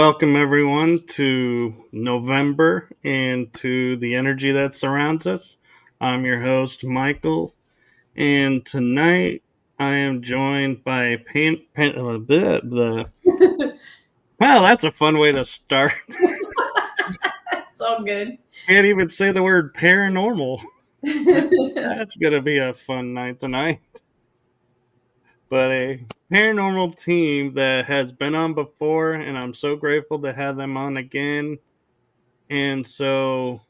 Welcome everyone to November and to the energy that surrounds us. I'm your host, Michael, and tonight I am joined by Well, that's a fun way to start. It's all good. Can't even say the word paranormal. That's going to be a fun night tonight. But a paranormal team that has been on before, and I'm so grateful to have them on again. And so,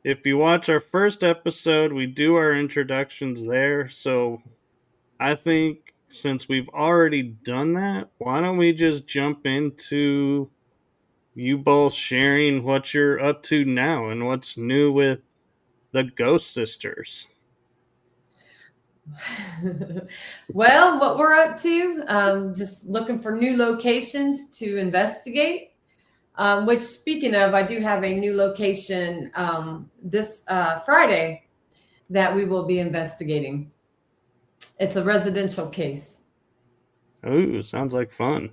if you watch our first episode, we do our introductions there. So, I think since we've already done that, why don't we just jump into you both sharing what you're up to now and what's new with the Ghost Sisters? Well, what we're up to, just looking for new locations to investigate. Which, speaking of, I do have a new location this Friday that we will be investigating. It's a residential case. Ooh, sounds like fun.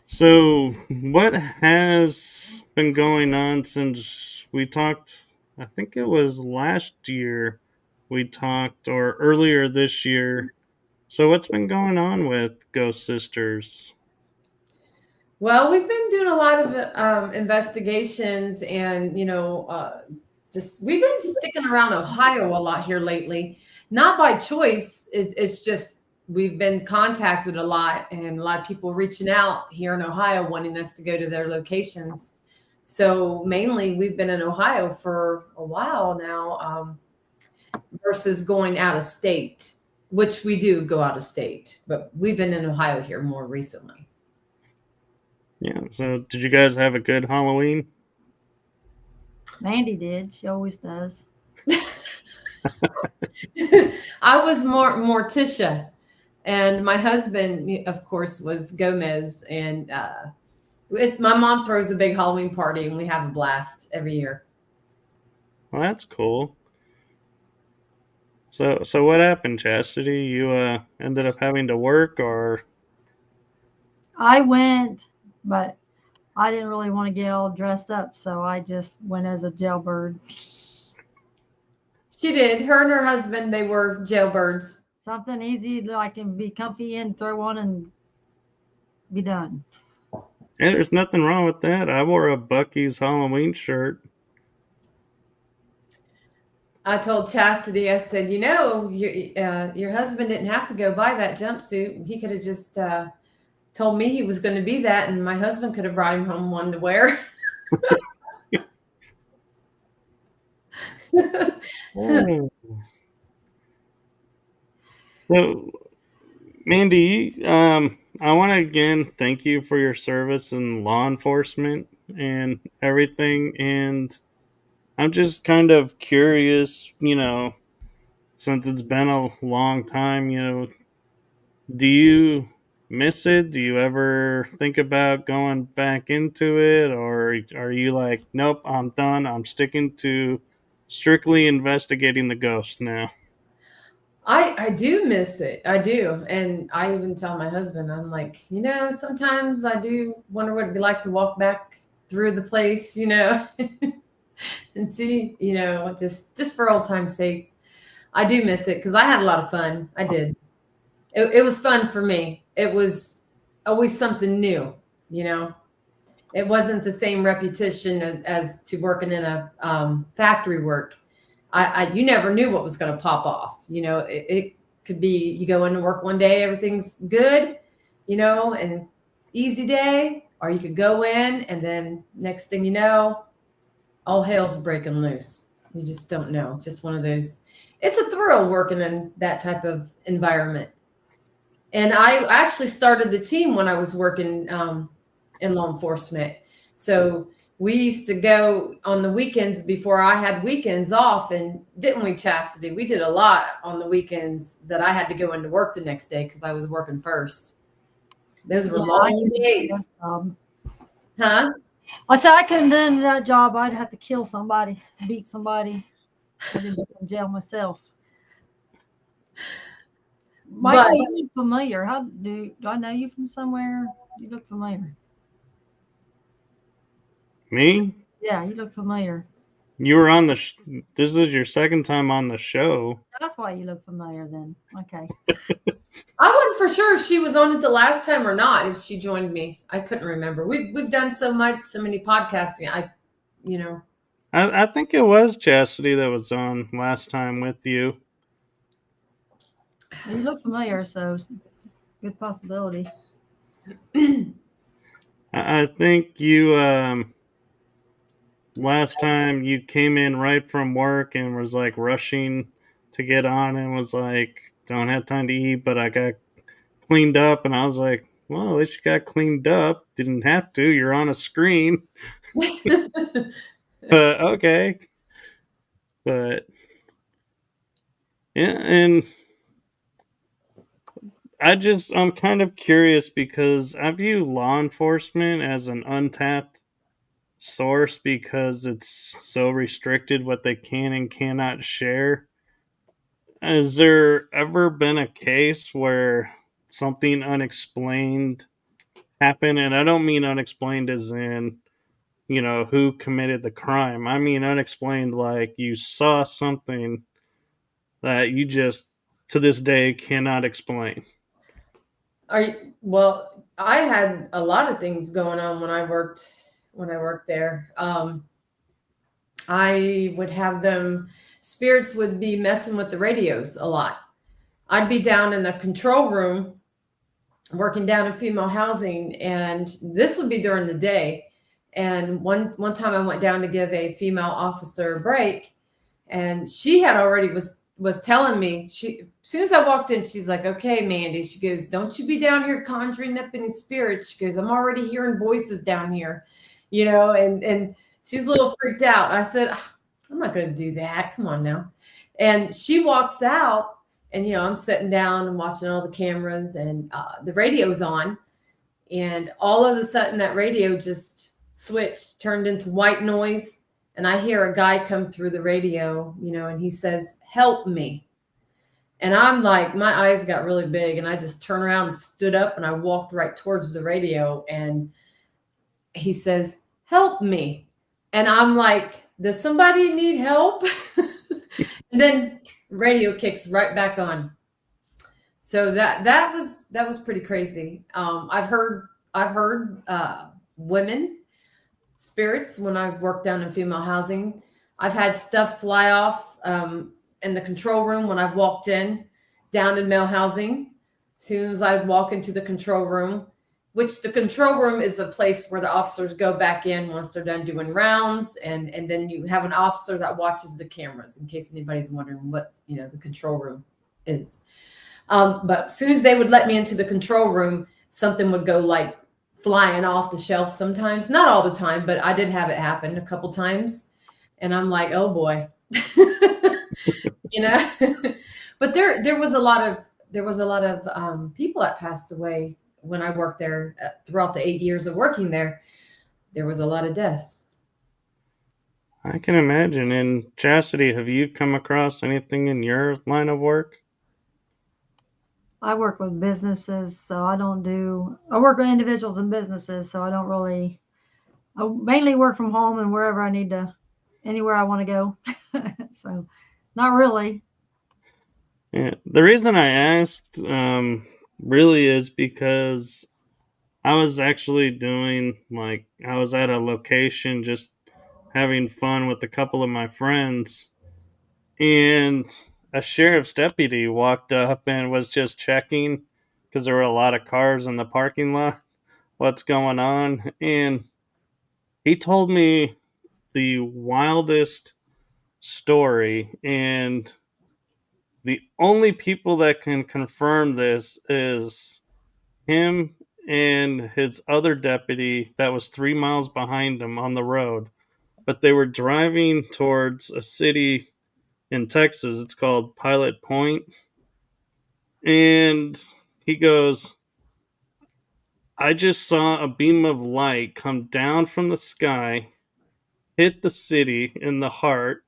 So, what has been going on since we talked? I think it was last year we talked, or earlier this year. So, what's been going on with Ghost Sisters? Well, we've been doing a lot of investigations, and just we've been sticking around Ohio a lot here lately. Not by choice. It's just we've been contacted a lot, and a lot of people reaching out here in Ohio wanting us to go to their locations. So mainly, we've been in Ohio for a while now, versus going out of state, which we do go out of state, but we've been in Ohio here more recently. Yeah, so did you guys have a good Halloween? Mandy did. She always does. I was more Morticia, and my husband, of course, was Gomez. And my mom throws a big Halloween party, and we have a blast every year. Well, that's cool. So what happened, Chasity? You ended up having to work, or? I went, but I didn't really want to get all dressed up, so I just went as a jailbird. She did. Her and her husband, they were jailbirds. Something easy that I can be comfy in, throw on, and be done. Yeah, there's nothing wrong with that. I wore a Bucky's Halloween shirt. I told Chasity, I said, your husband didn't have to go buy that jumpsuit. He could have just told me he was going to be that, and my husband could have brought him home one to wear. Oh. So, Mandy, I want to again thank you for your service in law enforcement and everything. And I'm just kind of curious, since it's been a long time, do you miss it? Do you ever think about going back into it? Or are you like, nope, I'm done. I'm sticking to strictly investigating the ghost now? I do miss it. I do. And I even tell my husband, I'm like, sometimes I do wonder what it'd be like to walk back through the place, and see, just for old time's sake. I do miss it because I had a lot of fun. I did. It was fun for me. It was always something new, It wasn't the same repetition as to working in a factory work. You never knew what was going to pop off. It could be you go into work one day, everything's good, and easy day, or you could go in and then next thing you know, all hell's breaking loose. You just don't know. It's just one of those. It's a thrill working in that type of environment. And I actually started the team when I was working in law enforcement. So we used to go on the weekends before I had weekends off, and didn't we, Chasity? We did a lot on the weekends that I had to go into work the next day because I was working first. Those were long days. Huh? I said I couldn't do that job. I'd have to kill somebody, beat somebody. I'd be in jail myself. Michael, But you look familiar. How do I know you from somewhere? You look familiar. Me? Yeah, you look familiar. You were on the. This is your second time on the show. That's why you look familiar then. Okay. I wasn't for sure if she was on it the last time or not. If she joined me, I couldn't remember. We've done so many podcasting. You know, I think it was Chasity that was on last time with you. Well, you look familiar, so good possibility. I think you last time you came in right from work and was like rushing to get on and was like, don't have time to eat, but I got cleaned up. And I was like, well, at least you got cleaned up. Didn't have to. You're on a screen. But okay. But yeah, and I'm kind of curious because I view law enforcement as an untapped source because it's so restricted what they can and cannot share. Has there ever been a case where something unexplained happened? And I don't mean unexplained as in, who committed the crime. I mean unexplained like you saw something that you just to this day cannot explain. well, I had a lot of things going on when I worked there. I would have spirits would be messing with the radios a lot. I'd be down in the control room working down in female housing, and this would be during the day. And one time I went down to give a female officer a break, and she had already was telling me, as soon as I walked in, she's like, okay, Mandy, she goes, don't you be down here conjuring up any spirits. She goes, I'm already hearing voices down here, and she's a little freaked out. I said, I'm not going to do that. Come on now. And she walks out, and, I'm sitting down and watching all the cameras, and the radio's on. And all of a sudden that radio just switched, turned into white noise. And I hear a guy come through the radio, and he says, help me. And I'm like, my eyes got really big, and I just turned around and stood up, and I walked right towards the radio. And he says, help me. And I'm like, does somebody need help? And then radio kicks right back on. So that was pretty crazy. I've heard women spirits when I've worked down in female housing. I've had stuff fly off in the control room when I've walked in down in male housing. As soon as I'd walk into the control room, which the control room is a place where the officers go back in once they're done doing rounds. And then you have an officer that watches the cameras in case anybody's wondering what, the control room is. But as soon as they would let me into the control room, something would go like flying off the shelf sometimes. Not all the time, but I did have it happen a couple times. And I'm like, oh boy. But there was a lot of people that passed away when I worked there throughout the 8 years of working there. There was a lot of deaths. I can imagine. And Chasity, have you come across anything in your line of work? I work with businesses, so I work with individuals and businesses, so I mainly work from home and wherever anywhere I want to go. So not really. Yeah. The reason I asked really is because I was actually I was at a location just having fun with a couple of my friends, and a sheriff's deputy walked up and was just checking because there were a lot of cars in the parking lot, what's going on. And he told me the wildest story, and the only people that can confirm this is him and his other deputy that was 3 miles behind him on the road. But they were driving towards a city in Texas. It's called Pilot Point. And he goes, I just saw a beam of light come down from the sky, hit the city in the heart,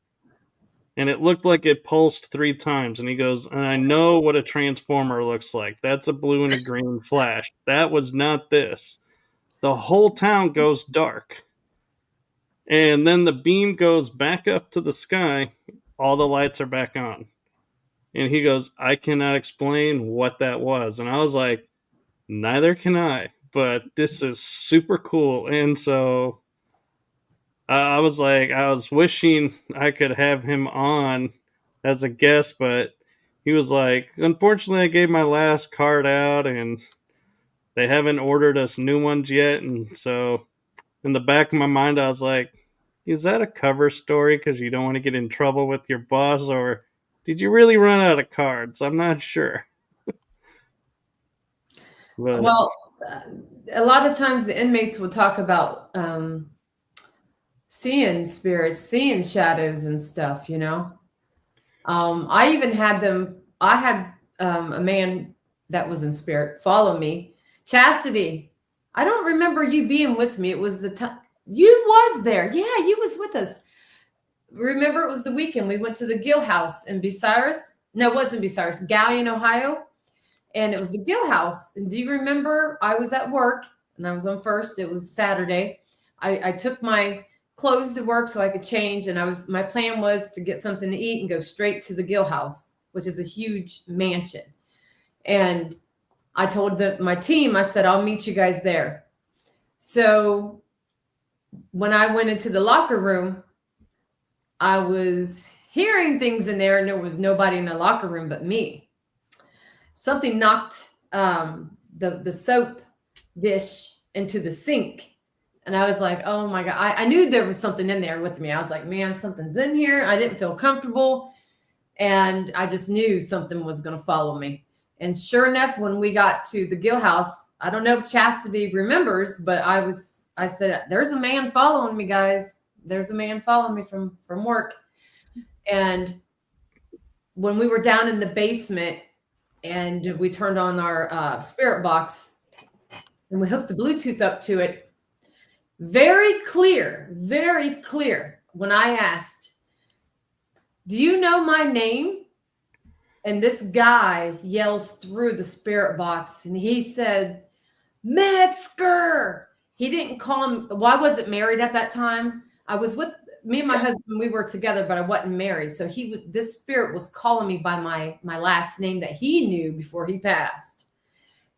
and it looked like it pulsed 3 times. And he goes, and I know what a transformer looks like. That's a blue and a green flash. That was not this. The whole town goes dark. And then the beam goes back up to the sky. All the lights are back on. And he goes, I cannot explain what that was. And I was like, neither can I. But this is super cool. And so I was like, I was wishing I could have him on as a guest, but he was like, unfortunately, I gave my last card out and they haven't ordered us new ones yet. And so in the back of my mind, I was like, is that a cover story because you don't want to get in trouble with your boss, or did you really run out of cards? I'm not sure. But, Well, a lot of times the inmates will talk about seeing spirits, seeing shadows and stuff, you know. I even had them, I had a man that was in spirit follow me. Chasity, I don't remember you being with me. It was the time you was there. Yeah, you was with us. Remember, it was the weekend. We went to the Gill House in Bucyrus. No, it wasn't Bucyrus, Gallion, Ohio. And it was the Gill House. And do you remember? I was at work and I was on first. It was Saturday. I took my clothes to work so I could change. And my plan was to get something to eat and go straight to the Gill House, which is a huge mansion. And I told my team, I said, I'll meet you guys there. So when I went into the locker room, I was hearing things in there and there was nobody in the locker room but me. Something knocked the soap dish into the sink. And I was like, oh my God, I knew there was something in there with me. I was like, man, something's in here. I didn't feel comfortable. And I just knew something was going to follow me. And sure enough, when we got to the Gill House, I don't know if Chasity remembers, but I said, there's a man following me, guys. There's a man following me from work. And when we were down in the basement and we turned on our spirit box and we hooked the Bluetooth up to it, very clear when I asked, do you know my name? And this guy yells through the spirit box and he said, Metzger. He didn't call him. Well, I wasn't married at that time. I was with me and my husband. We were together, but I wasn't married. So this spirit was calling me by my last name that he knew before he passed.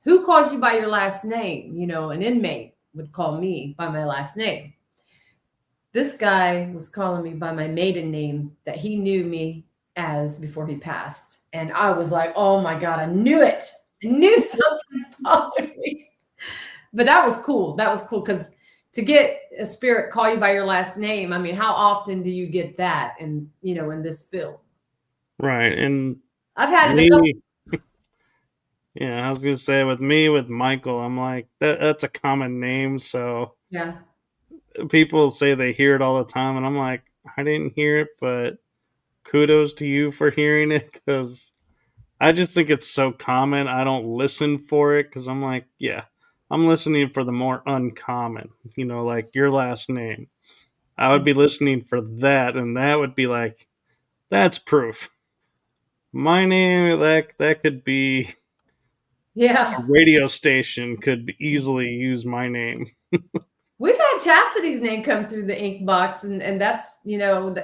Who calls you by your last name? You know, an inmate would call me by my last name. This guy was calling me by my maiden name that he knew me as before he passed. And I was like, oh my God, I knew it. I knew something followed me. But that was cool. That was cool because to get a spirit call you by your last name, I mean, how often do you get that in this field? right. And I've had it a couple times. Yeah, I was going to say with Michael, I'm like, that's a common name. So Yeah. people say they hear it all the time. And I'm like, I didn't hear it, but kudos to you for hearing it because I just think it's so common. I don't listen for it because I'm like, yeah, I'm listening for the more uncommon, like your last name. I would be listening for that, and that would be like, that's proof. My name, that could be Yeah. a radio station could easily use my name. We've had Chastity's name come through the ink box, and that's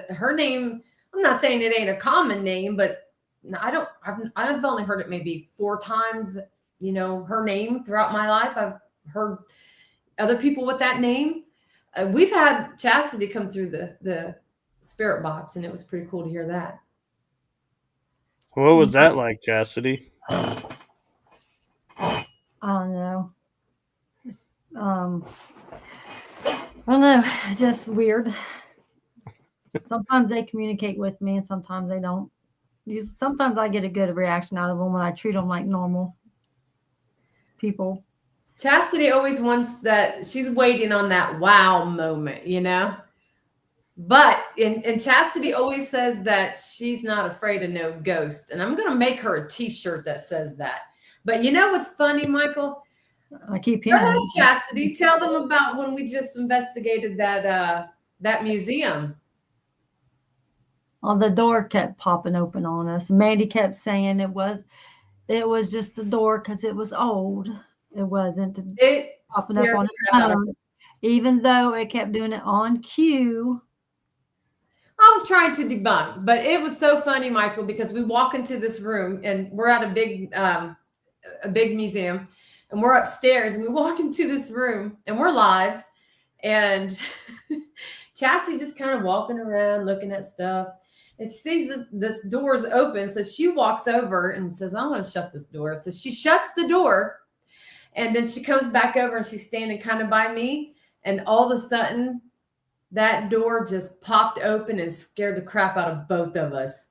her name. I'm not saying it ain't a common name, but I've only heard it maybe 4 times. Her name throughout my life. I've heard other people with that name. We've had Chasity come through the spirit box, and it was pretty cool to hear that. What was that like, Chasity? I don't know. I don't know. Just weird. Sometimes they communicate with me and sometimes they don't. Sometimes I get a good reaction out of them when I treat them like normal people. Chasity always wants that. She's waiting on that wow moment, But and Chasity always says that she's not afraid of no ghost. And I'm going to make her a t-shirt that says that. But you know what's funny, Michael? I keep hearing it. Chasity, tell them about when we just investigated that museum. the door kept popping open on us. Mandy kept saying it was just the door because it was old. It wasn't It popping up scared on the its crap out of me. own, even though it kept doing it on cue. I was trying to debunk, but it was so funny, Michael, because we walk into this room and we're at a big museum, and we're upstairs, and we walk into this room and we're live, and Chastity's just kind of walking around looking at stuff, and she sees this door's open, so she walks over and says, "I'm going to shut this door." So she shuts the door, and then she comes back over and she's standing kind of by me, and all of a sudden that door just popped open and scared the crap out of both of us.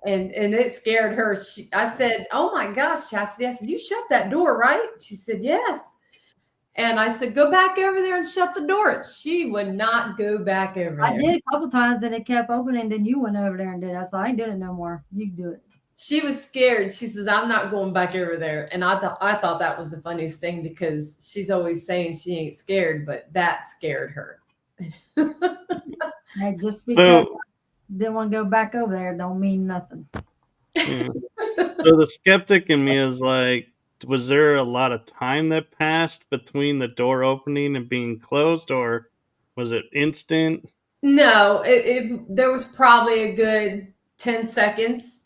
And it scared her. I said, "Oh my gosh, Chasity." I said, "You shut that door, right?" She said, "Yes." And I said, "Go back over there and shut the door." She would not go back over there. I did a couple times and it kept opening. Then you went over there and did it. I said, "I ain't doing it no more. You can do it." She was scared. She says, "I'm not going back over there." And I thought that was the funniest thing, because she's always saying she ain't scared, but that scared her. Hey, just because I didn't want to go back over there don't mean nothing. Yeah. So the skeptic in me is like, was there a lot of time that passed between the door opening and being closed, or was it instant? No, there was probably a good 10 seconds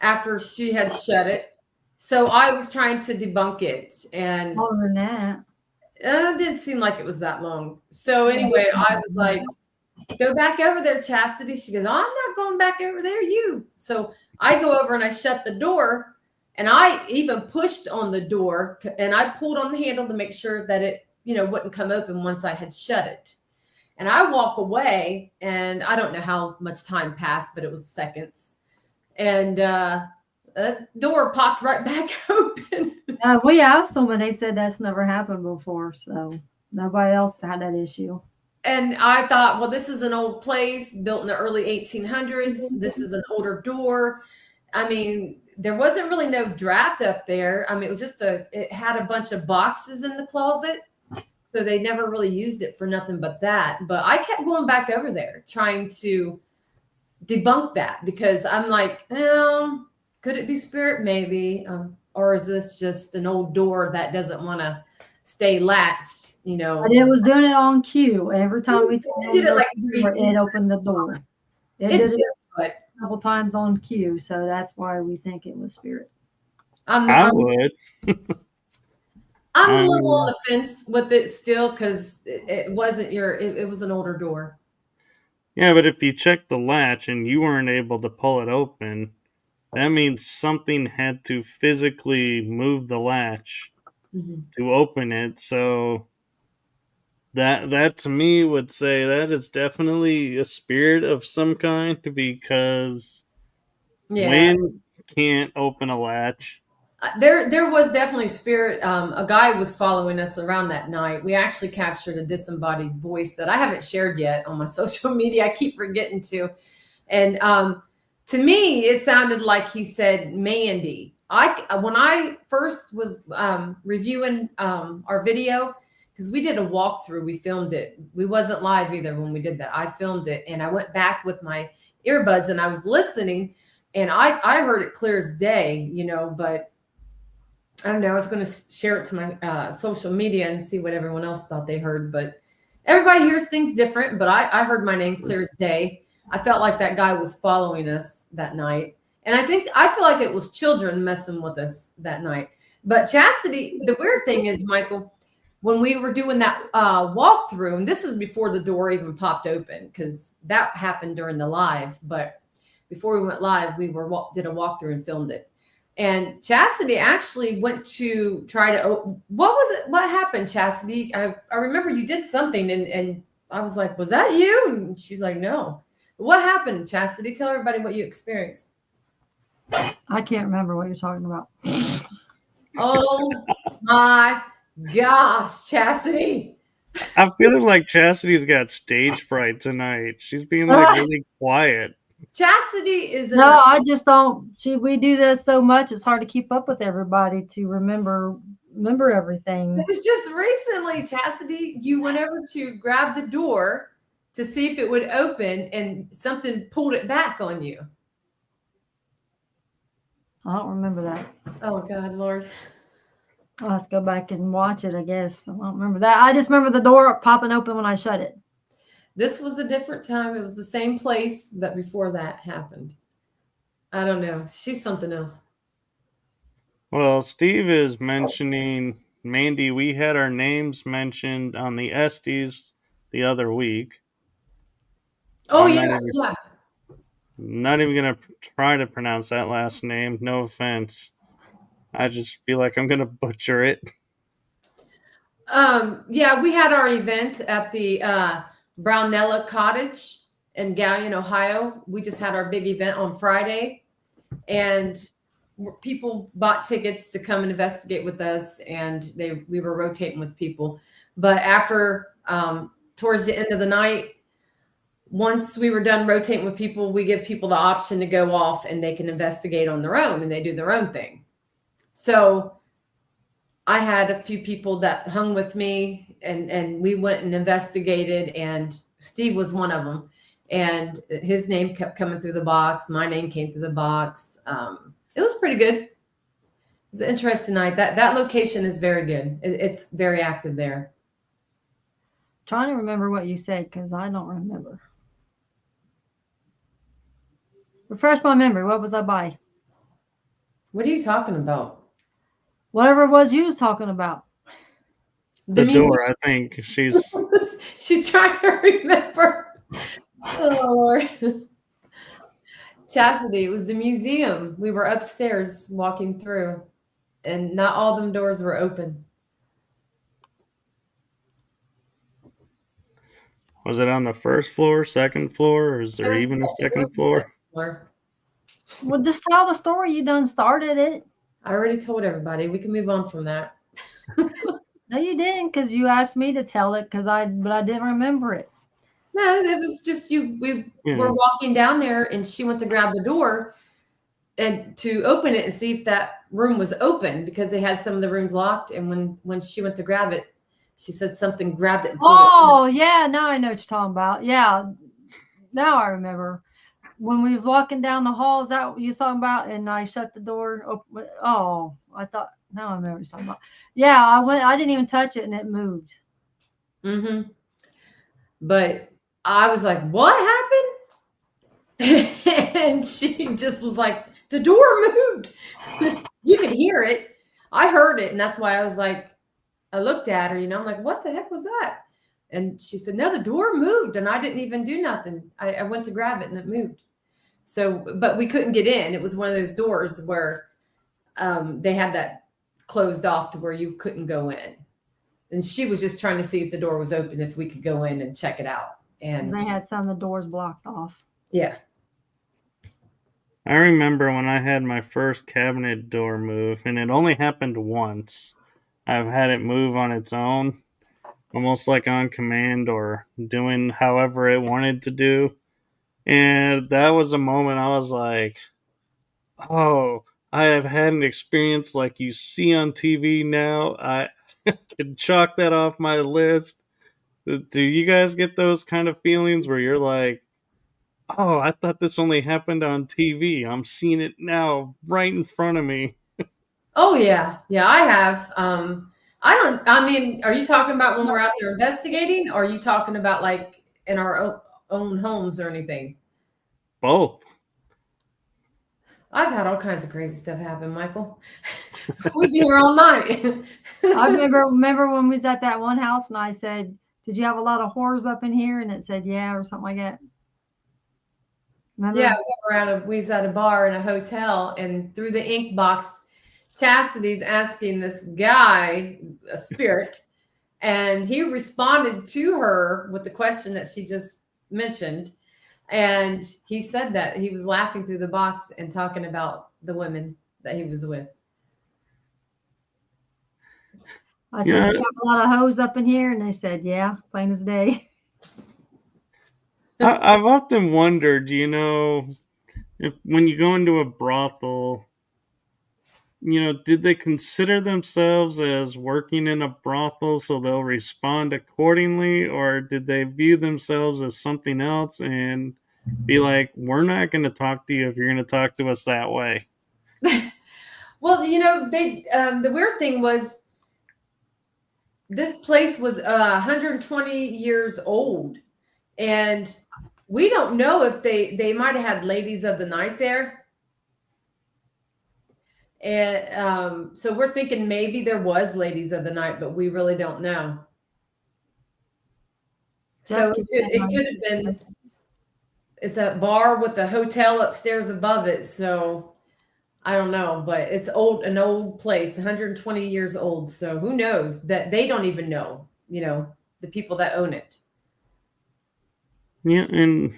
after she had shut it. So I was trying to debunk it, and More than that. it didn't seem like it was that long. So anyway, I was like, "Go back over there, Chasity." She goes, "Oh, I'm not going back over there, you." So I go over and I shut the door, and I even pushed on the door, and I pulled on the handle to make sure that it, wouldn't come open once I had shut it. And I walk away, and I don't know how much time passed, but it was seconds. And the door popped right back open. We asked them and they said that's never happened before. So nobody else had that issue. And I thought, well, this is an old place built in the early 1800s. This is an older door. I mean, there wasn't really no draft up there. I mean, it was just it had a bunch of boxes in the closet. So they never really used it for nothing but that. But I kept going back over there trying to debunk that, because I'm like, could it be spirit? Maybe. Or is this just an old door that doesn't want to stay latched? But it was doing it on cue. Every time we did it like it opened the door. It did it a couple times on cue. So that's why we think it was spirit. I would. I'm a little on the fence with it still, because it wasn't it was an older door. Yeah, but if you check the latch and you weren't able to pull it open, that means something had to physically move the latch to open it. So that to me would say that is definitely a spirit of some kind, because wind can't open a latch. There was definitely spirit. A guy was following us around that night. We actually captured a disembodied voice that I haven't shared yet on my social media. I keep forgetting to. And to me, it sounded like he said Mandy. When I first was reviewing our video, because we did a walkthrough, we filmed it. We wasn't live either when we did that. I filmed it, and I went back with my earbuds and I was listening, and I heard it clear as day, but I don't know. I was going to share it to my social media and see what everyone else thought they heard, but everybody hears things different. But I heard my name clear as day. I felt like that guy was following us that night. And I feel like it was children messing with us that night. But Chasity, the weird thing is, Michael, when we were doing that walkthrough, and this is before the door even popped open, because that happened during the live. But before we went live, we did a walkthrough and filmed it. And Chasity actually went to try to what was it? What happened, Chasity? I remember you did something, and I was like, "Was that you?" And she's like, "No." What happened, Chasity? Tell everybody what you experienced. I can't remember what you're talking about. Oh my gosh, Chasity. I'm feeling like Chastity's got stage fright tonight. She's being like really quiet. Chasity is I just don't. We do this so much; it's hard to keep up with everybody to remember everything. It was just recently, Chasity. You went over to grab the door, to see if it would open, and something pulled it back on you. I don't remember that. Oh God, Lord. I'll have to go back and watch it, I guess. I don't remember that. I just remember the door popping open when I shut it. This was a different time. It was the same place, but before that happened. I don't know. She's something else. Well, Steve is mentioning, Mandy, we had our names mentioned on the Estes the other week. Oh, I'm yeah, yeah. not even going to try to pronounce that last name. No offense. I just feel like I'm going to butcher it. Yeah, we had our event at the Brownella Cottage in Galion, Ohio. We just had our big event on Friday, and people bought tickets to come and investigate with us, and we were rotating with people. But after towards the end of the night, once we were done rotating with people, we give people the option to go off and they can investigate on their own, and they do their own thing. So I had a few people that hung with me, and we went and investigated, and Steve was one of them. And his name kept coming through the box. My name came through the box. It was pretty good. It was an interesting night. That location is very good. It's very active there. Trying to remember what you said because I don't remember. Refresh my memory. What was I by? What are you talking about? Whatever it was you was talking about. The door, I think. She's trying to remember. Oh, Lord. Chasity, it was the museum. We were upstairs walking through, and not all them doors were open. Was it on the first floor, second floor, or is there even a second floor? Well, just tell the story. You done started it. I already told everybody. We can move on from that. No, you didn't, because you asked me to tell it, but I didn't remember it. No, it was just you. We were walking down there, and she went to grab the door and to open it and see if that room was open, because they had some of the rooms locked. And when she went to grab it, she said something grabbed it. Oh, yeah. Now I know what you're talking about. Yeah. Now I remember. When we was walking down the hall, is that what you was talking about? And I shut the door open. Oh, I thought, now I remember what you're talking about. Yeah, I didn't even touch it, and it moved. Mm-hmm. But I was like, what happened? And she just was like, the door moved. You could hear it. I heard it. And that's why I was like, I looked at her, I'm like, what the heck was that? And she said, no, the door moved. And I didn't even do nothing. I went to grab it and it moved. So, but we couldn't get in. It was one of those doors where they had that closed off to where you couldn't go in. And she was just trying to see if the door was open, if we could go in and check it out. And they had some of the doors blocked off. Yeah. I remember when I had my first cabinet door move, and it only happened once. I've had it move on its own, almost like on command or doing however it wanted to do. And that was a moment I was like, oh, I have had an experience like you see on TV now. I can chalk that off my list. Do you guys get those kind of feelings where you're like, oh, I thought this only happened on TV. I'm seeing it now right in front of me. Oh, yeah. Yeah, I have. I mean, are you talking about when we're out there investigating, or are you talking about like in our own homes or anything? Both. I've had all kinds of crazy stuff happen, Michael. We'd be here all night. I remember when we was at that one house and I said, did you have a lot of whores up in here? And it said, yeah, or something like that. Remember? Yeah, we was at a bar in a hotel, and through the ink box, Chastity's asking this guy, a spirit, and he responded to her with the question that she just mentioned. And he said that he was laughing through the box and talking about the women that he was with. I said, you have a lot of hoes up in here? And they said, yeah, plain as day. I've often wondered, if when you go into a brothel, did they consider themselves as working in a brothel so they'll respond accordingly, or did they view themselves as something else and be like, we're not going to talk to you if you're going to talk to us that way? Well, they the weird thing was this place was 120 years old, and we don't know if they might have had ladies of the night there. And so we're thinking maybe there was ladies of the night, but we really don't know. So it could have been, it's a bar with a hotel upstairs above it. So I don't know, but it's an old place, 120 years old. So who knows that they don't even know, the people that own it. Yeah, and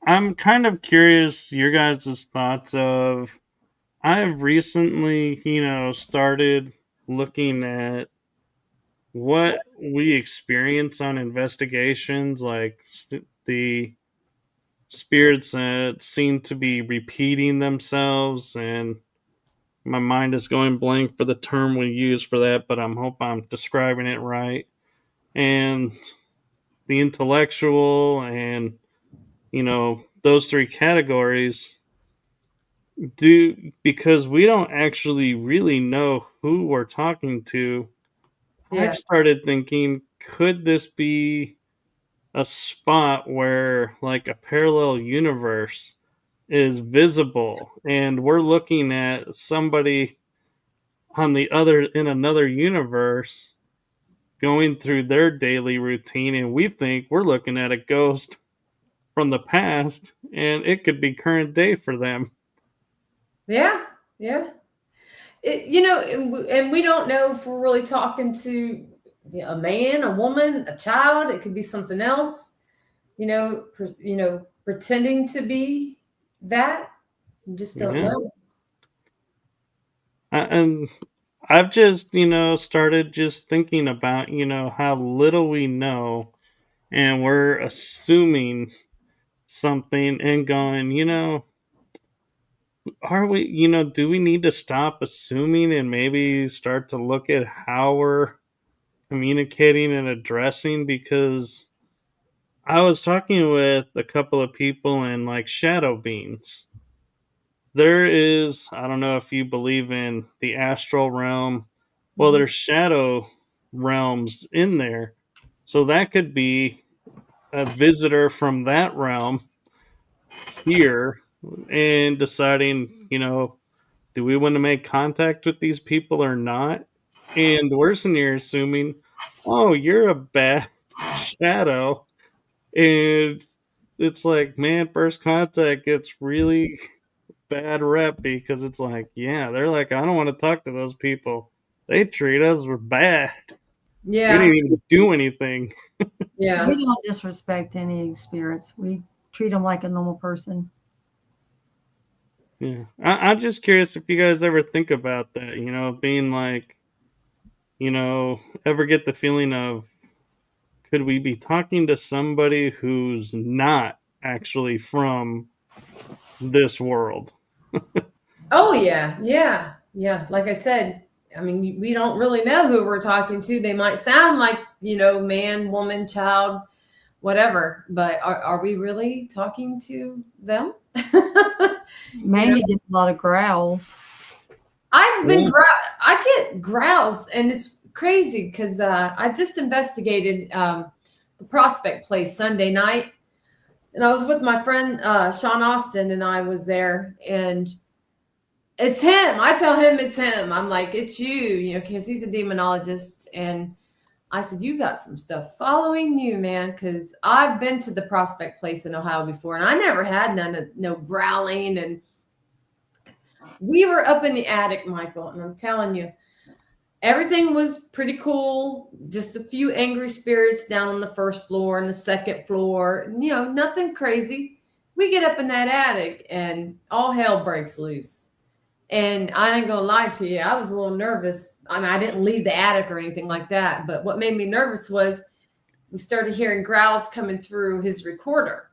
I'm kind of curious your guys' thoughts of, I've recently, started looking at what we experience on investigations, like the spirits that seem to be repeating themselves, and my mind is going blank for the term we use for that, but I hope I'm describing it right. And the intellectual and, those three categories because we don't actually really know who we're talking to. Yeah. I've started thinking, could this be a spot where like a parallel universe is visible and we're looking at somebody in another universe going through their daily routine, and we think we're looking at a ghost from the past and it could be current day for them. Yeah. And we don't know if we're really talking to a man, a woman, a child. It could be something else, pretending to be that. You just don't know. And I've just, started just thinking about, how little we know, and we're assuming something and going, are we, do we need to stop assuming and maybe start to look at how we're communicating and addressing? Because I was talking with a couple of people and like shadow beings. There is, I don't know if you believe in the astral realm. Well, there's shadow realms in there. So that could be a visitor from that realm here and deciding, do we want to make contact with these people or not? And worse than you're assuming, oh, you're a bad shadow. And it's like, man, first contact gets really bad rep because it's like, yeah, they're like, I don't want to talk to those people. They treat us bad. Yeah. We didn't even do anything. Yeah. We don't disrespect any spirits. We treat them like a normal person. Yeah. I'm just curious if you guys ever think about that, being like, ever get the feeling of, could we be talking to somebody who's not actually from this world? Oh, yeah. Yeah. Yeah. Like I said, I mean, we don't really know who we're talking to. They might sound like, man, woman, child, whatever, but are we really talking to them? Mandy gets a lot of growls. I get growls, and it's crazy because I just investigated the Prospect Place Sunday night, and I was with my friend Sean Austin, and I was there, and it's him. I tell him it's him. I'm like, it's you, because he's a demonologist, and I said, you got some stuff following you, man, because I've been to the Prospect Place in Ohio before, and I never had no growling. And we were up in the attic, Michael, and I'm telling you, everything was pretty cool. Just a few angry spirits down on the first floor and the second floor. Nothing crazy. We get up in that attic, and all hell breaks loose. And I ain't gonna lie to you, I was a little nervous. I mean, I didn't leave the attic or anything like that, but what made me nervous was we started hearing growls coming through his recorder.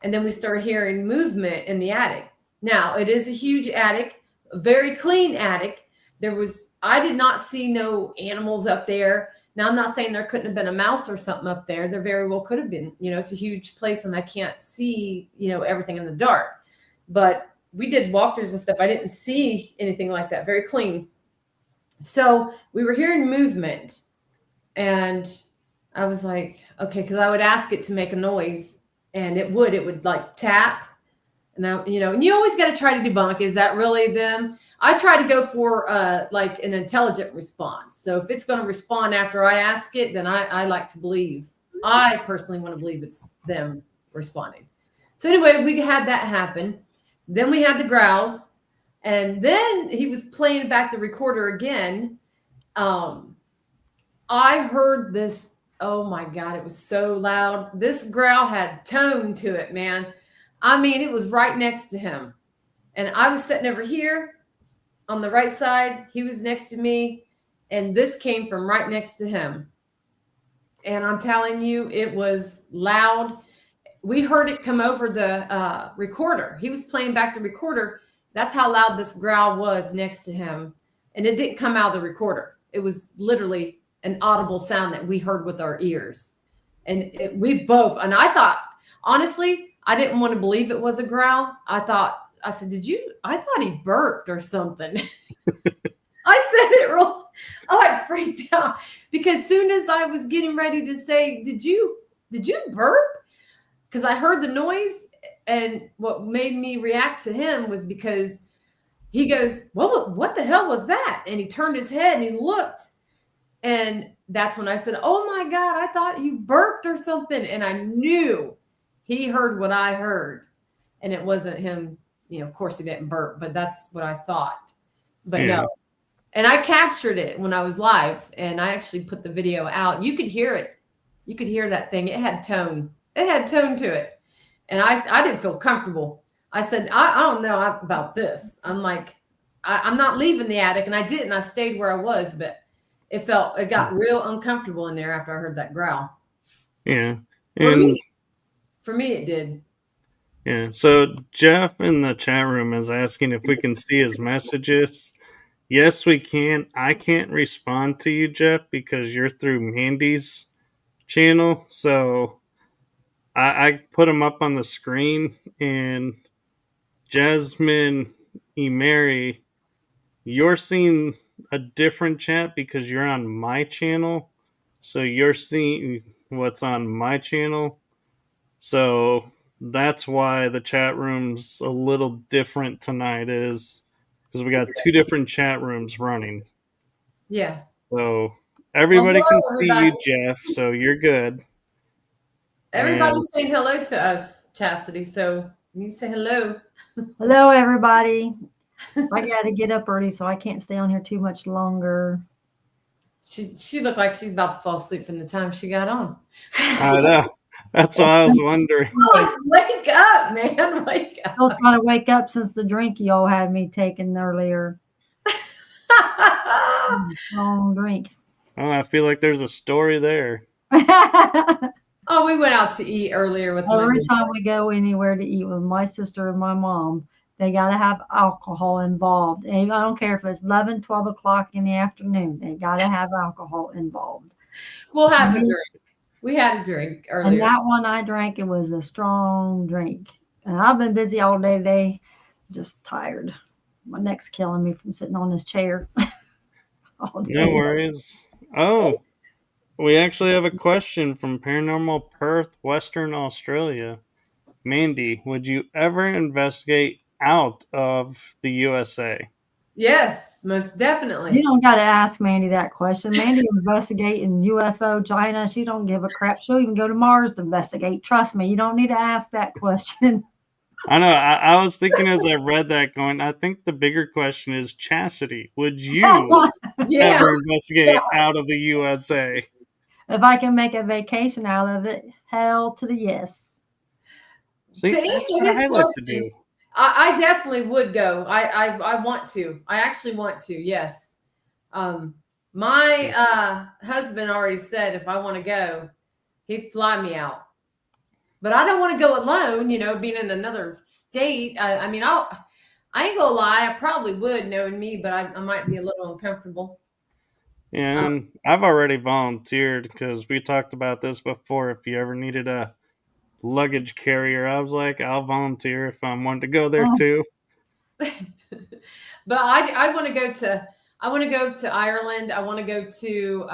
And then we started hearing movement in the attic. Now, it is a huge attic. a very clean attic. I did not see no animals up there. Now, I'm not saying there couldn't have been a mouse or something up there. There very well could have been. It's a huge place and I can't see, everything in the dark. But we did walkthroughs and stuff. I didn't see anything like that. Very clean. So we were hearing movement and I was like, okay, because I would ask it to make a noise and it would like tap. And and you always got to try to debunk, is that really them? I try to go for like an intelligent response. So if it's going to respond after I ask it, then I like to believe. I personally want to believe it's them responding. So anyway, we had that happen. Then we had the growls. And then he was playing back the recorder again. I heard this. Oh my God, it was so loud. This growl had tone to it, man. I mean, it was right next to him. And I was sitting over here on the right side. He was next to me. And this came from right next to him. And I'm telling you, it was loud. We heard it come over the recorder. He was playing back the recorder. That's how loud this growl was next to him. And it didn't come out of the recorder. It was literally an audible sound that we heard with our ears. And we both, and I thought, honestly, I didn't want to believe it was a growl. I said, I thought he burped or something. I said it real, I freaked out because soon as I was getting ready to say, did you burp? Because I heard the noise, and what made me react to him was because he goes, well, what the hell was that? And he turned his head and he looked. And that's when I said, oh my God, I thought you burped or something. And I knew he heard what I heard. And it wasn't him. Of course he didn't burp, but that's what I thought. But no. And I captured it when I was live, and I actually put the video out. You could hear it. You could hear that thing. It had tone. It had tone to it. And I didn't feel comfortable. I said, I don't know about this. I'm like, I'm not leaving the attic. And I didn't. I stayed where I was, but it got real uncomfortable in there after I heard that growl. Yeah. For me, it did. Yeah. So Jeff in the chat room is asking if we can see his messages. Yes, we can. I can't respond to you, Jeff, because you're through Mandy's channel. So I put them up on the screen, and Jasmine Mary, you're seeing a different chat because you're on my channel. So you're seeing what's on my channel. So that's why the chat room's a little different tonight, is because we got two different chat rooms running. Yeah. So everybody can see you, Jeff, so you're good. Everybody's saying hello to us, Chasity. So you say hello. Hello, everybody. I got to get up early, so I can't stay on here too much longer. She looked like she's about to fall asleep from the time she got on. I know. That's what I was wondering. Wake up, man. Wake up. Still trying to wake up since the drink y'all had me taking earlier. Long drink. Oh, I feel like there's a story there. Oh, we went out to eat earlier with every time we go anywhere to eat with my sister and my mom, they got to have alcohol involved. And I don't care if it's 11, 12 o'clock in the afternoon. They got to have alcohol involved. We'll have a drink. We had a drink earlier. And that one I drank, it was a strong drink. And I've been busy all day today, just tired. My neck's killing me from sitting on this chair all day. No worries. Oh, we actually have a question from Paranormal Perth, Western Australia. Mandy, would you ever investigate out of the USA? Yes, most definitely. You don't got to ask Mandy that question. Mandy investigating UFO China. She don't give a crap. She'll even go to Mars to investigate. Trust me, you don't need to ask that question. I know. I was thinking as I read that going, I think the bigger question is, Chasity, would you ever investigate out of the USA? If I can make a vacation out of it, hell to the yes. See, to answer his question, I definitely would go. I want to. I actually want to. Yes. My husband already said if I want to go, he'd fly me out. But I don't want to go alone. Being in another state. I mean, I ain't gonna lie, I probably would, knowing me, but I might be a little uncomfortable. And I've already volunteered because we talked about this before. If you ever needed a luggage carrier, I was like, I'll volunteer if I wanted to go there Oh. too. But I want to go to Ireland. I want to go to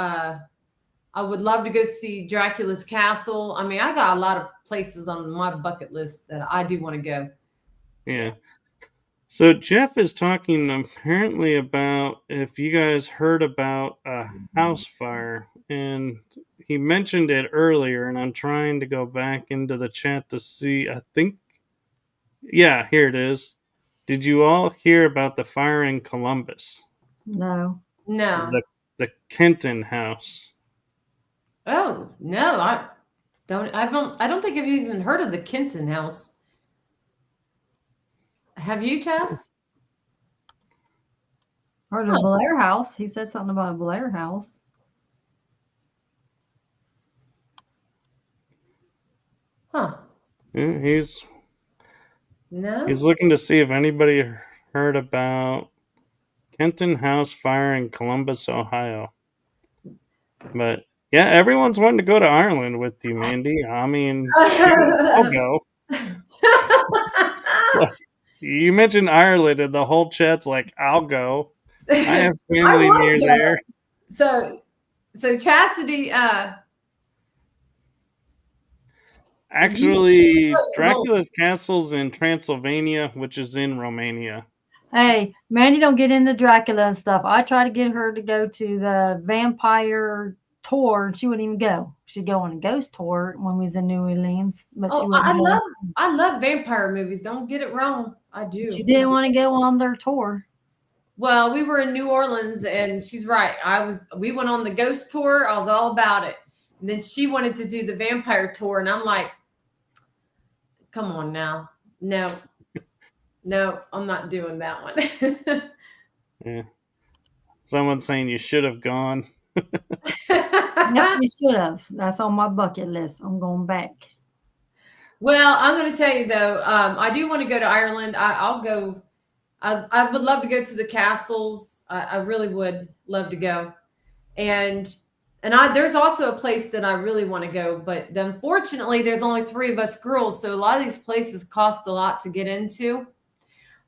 I would love to go see Dracula's castle. I mean, I got a lot of places on my bucket list that I do want to go. Yeah. So Jeff is talking apparently about if you guys heard about a house fire, and he mentioned it earlier, and I'm trying to go back into the chat to see. I think, yeah, here it is. Did you all hear about the fire in Columbus? No. No. The Kenton house. Oh, no. I don't think I've even heard of the Kenton house. Have you, Tess? Heard of Blair House. He said something about a Blair House. Huh. Yeah, he's No. looking to see if anybody heard about Kenton house fire in Columbus, Ohio. But yeah, everyone's wanting to go to Ireland with you, Mandy. I mean, I'll go. You mentioned Ireland, and the whole chat's like, "I'll go." I have family near there. So Chasity, actually, Dracula's castle's in Transylvania, which is in Romania. Hey, Mandy don't get into Dracula and stuff. I tried to get her to go to the vampire tour, and she wouldn't even go. She'd go on a ghost tour when we was in New Orleans, but she wouldn't I love vampire movies. Don't get it wrong. I do. She didn't want to go on their tour. Well, we were in New Orleans, and she's right. We went on the ghost tour. I was all about it. And then she wanted to do the vampire tour, and I'm like, come on now. No, I'm not doing that one. Yeah. Someone's saying you should have gone. No, you should have. That's on my bucket list. I'm going back. Well, I'm going to tell you though, I do want to go to Ireland. I'll go. I would love to go to the castles. I really would love to go. And there's also a place that I really want to go, but unfortunately there's only 3 of us girls. So a lot of these places cost a lot to get into.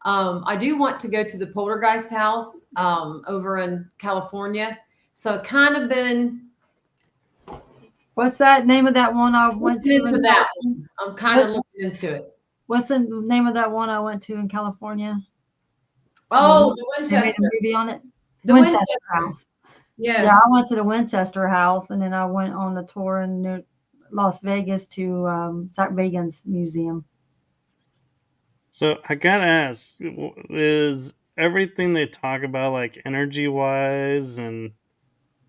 I do want to go to the Poltergeist house over in California. So kind of been. What's that name of that one I went to? Into that one. I'm kind of looking into it. What's the name of that one I went to in California? Oh, the Winchester. They made a movie on it. The Winchester house. Yeah, I went to the Winchester house, and then I went on the tour in Las Vegas to Zach Bagans Museum. So I gotta ask, is everything they talk about, like energy-wise and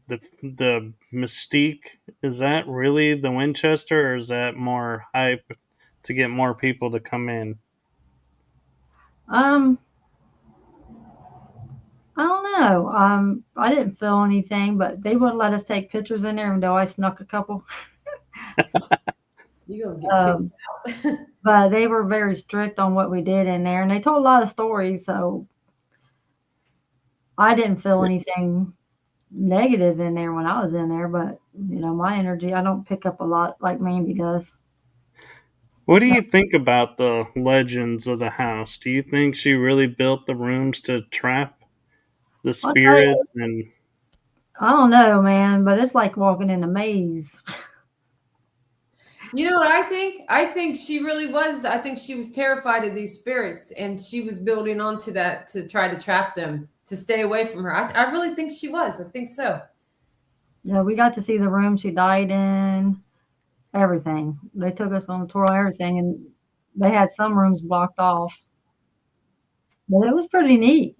the mystique, is that really the Winchester, or is that more hype to get more people to come in? I don't know. I didn't feel anything, but they wouldn't let us take pictures in there, even though I snuck a couple. You gonna get kicked out. But they were very strict on what we did in there, and they told a lot of stories, so I didn't feel anything negative in there when I was in there. But my energy, I don't pick up a lot like Mandy does. What do you think about the legends of the house? Do you think she really built the rooms to trap the spirits? And I don't know, man, but it's like walking in a maze. You know what I think? I think she really was. I think she was terrified of these spirits, and she was building onto that to try to trap them, to stay away from her. I really think she was. I think so. Yeah, we got to see the room she died in, everything. They took us on a tour of everything, and they had some rooms blocked off. But it was pretty neat.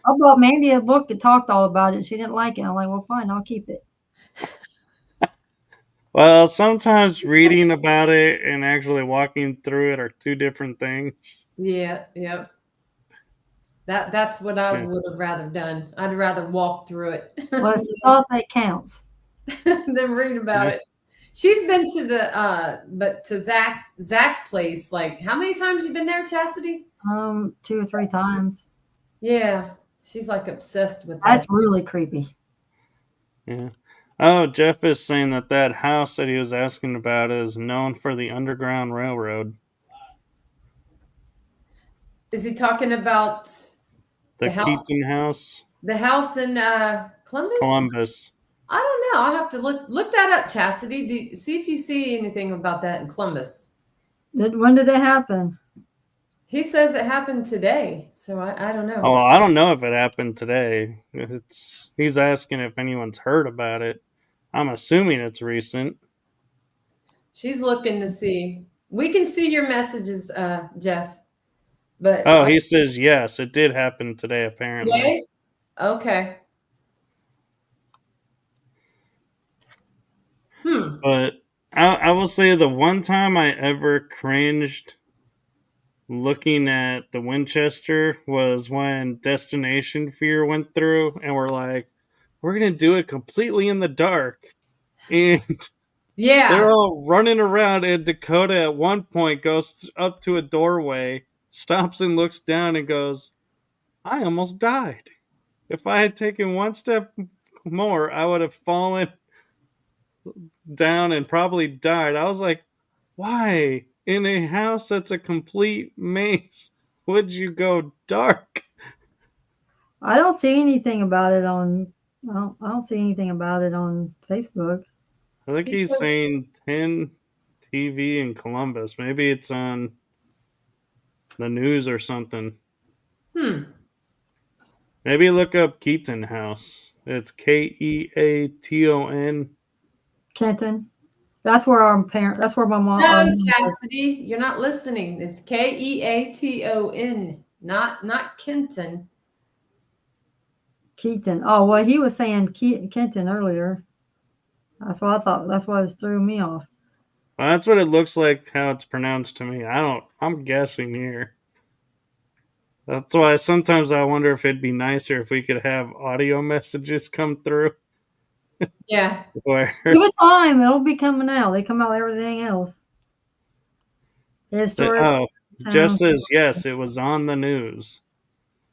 I bought Mandy a book that talked all about it. She didn't like it. I'm like, well, fine, I'll keep it. Well, sometimes reading about it and actually walking through it are 2 different things. Yeah. That's what I would have rather done. I'd rather walk through it. Well, it's the thought that counts. than read about it. She's been to to Zach's place. Like, how many times you been there, Chastity? 2 or 3 times. Yeah, she's like obsessed with That's that. really creepy. Yeah. Oh, Jeff is saying that house that he was asking about is known for the Underground Railroad. Is he talking about The the house? Keaton House, The house in Columbus? Columbus. I don't know. I'll have to look that up, Chastity. See if you see anything about that in Columbus. When did it happen? He says it happened today, so I don't know. Oh, I don't know if it happened today. He's asking if anyone's heard about it. I'm assuming it's recent. She's looking to see. We can see your messages, Jeff. But Oh, he says yes, it did happen today, apparently. today? Okay. But I will say the one time I ever cringed looking at the Winchester was when Destination Fear went through, and we're like, we're going to do it completely in the dark. And Yeah. they're all running around, and Dakota at one point goes up to a doorway, stops and looks down and goes, I almost died. If I had taken one step more, I would have fallen down and probably died. I was like, why? In a house that's a complete maze, would you go dark? I don't see anything about it on. I don't see anything about it on Facebook. I think he's saying 10 TV in Columbus. Maybe it's on the news or something. Maybe look up Keaton House. It's Keaton. Kenton. That's where our parent. That's where my mom. No, Chastity, you're not listening. It's Keaton, not Kenton. Keaton. Oh well, he was saying Kenton earlier. That's what I thought. That's why it threw me off. Well, that's what it looks like. How it's pronounced to me. I'm guessing here. That's why sometimes I wonder if it'd be nicer if we could have audio messages come through. Yeah. Give it time. It'll be coming out. They come out everything else. Oh, Jeff says yes, it was on the news.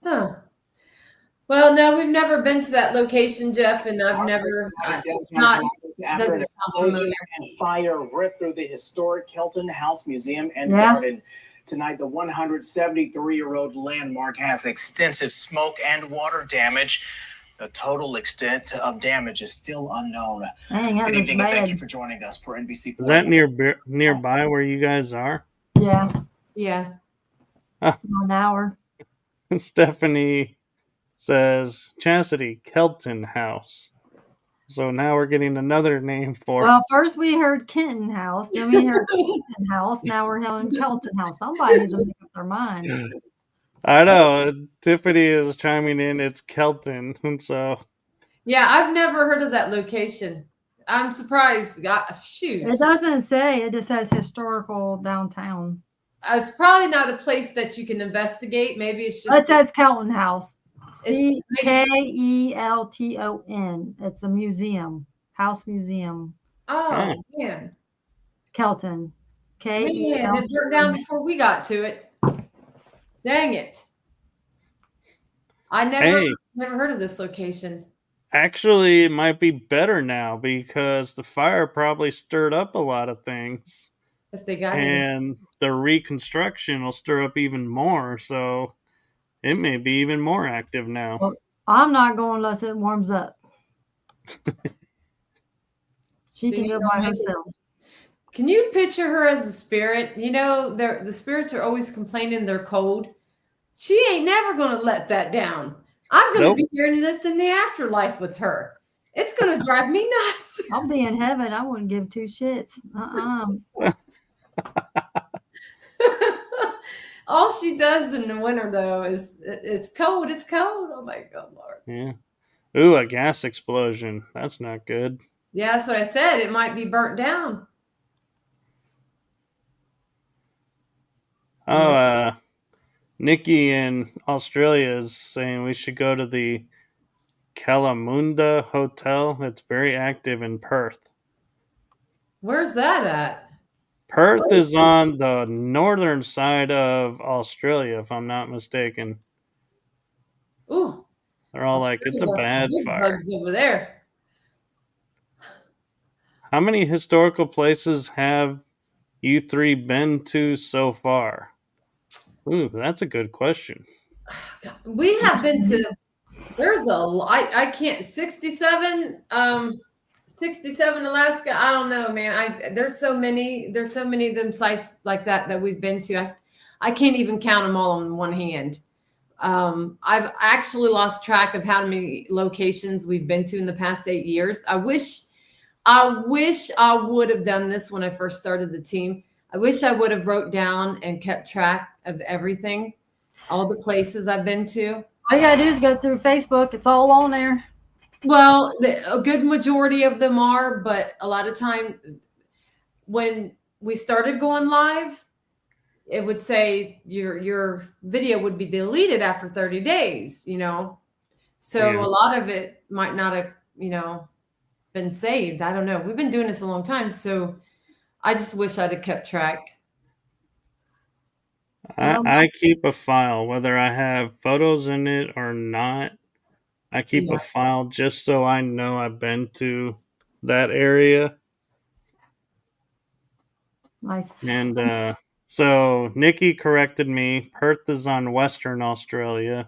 Huh. Well, no, we've never been to that location, Jeff, and I've never. It's not. Doesn't sound familiar. And fire ripped through the historic Kelton House Museum and Garden. Tonight, the 173-year-old landmark has extensive smoke and water damage. The total extent of damage is still unknown. Good evening, and thank you for joining us for NBC. Is that nearby where you guys are? Yeah. Yeah. 1 hour. Stephanie says Chasity Kelton House. So now we're getting another name for it. Well, first we heard Kenton House, then we heard Kenton House, now we're hearing Kelton House. Somebody needs to make up their mind. I know. Tiffany is chiming in. It's Kelton. So yeah, I've never heard of that location. I'm surprised. Shoot. It doesn't say. It just says historical downtown. It's probably not a place that you can investigate. Maybe it's just. It says Kelton House. Kelton. It's a museum. House museum. Oh, man. Kelton. Man, it burnt down before we got to it. Dang it. I never heard of this location. Actually, it might be better now because the fire probably stirred up a lot of things. If they got and the reconstruction will stir up even more, so it may be even more active now. Well, I'm not going unless it warms up. She can go by herself. Can you picture her as a spirit? You know, the spirits are always complaining they're cold. She ain't never going to let that down. I'm going to be hearing this in the afterlife with her. It's going to drive me nuts. I'll be in heaven. I wouldn't give 2 shits. All she does in the winter, though, is it's cold. It's cold. Oh, my God, Lord. Yeah. Ooh, a gas explosion. That's not good. Yeah, that's what I said. It might be burnt down. Oh, Nikki in Australia is saying we should go to the Kalamunda Hotel. It's very active in Perth. Where's that at? Perth is on the northern side of Australia, if I'm not mistaken. Ooh, They're all like, it's Australia a got some bad big fire. bugs over there. How many historical places have you three been to so far? Ooh, that's a good question. We have been to, there's I can't, 67, 67 Alaska. I don't know, man. There's so many of them sites like that we've been to. I can't even count them all on one hand. I've actually lost track of how many locations we've been to in the past 8 years. I wish I would have done this when I first started the team. I wish I would have wrote down and kept track of everything, all the places I've been to. All you gotta do is go through Facebook. It's all on there. Well, a good majority of them are, but a lot of time when we started going live, it would say your video would be deleted after 30 days, So Yeah. a lot of it might not have, been saved. I don't know. We've been doing this a long time, so I just wish I'd have kept track. I keep a file, whether I have photos in it or not. I keep a file just so I know I've been to that area. Nice. And so Nikki corrected me. Perth is on Western Australia.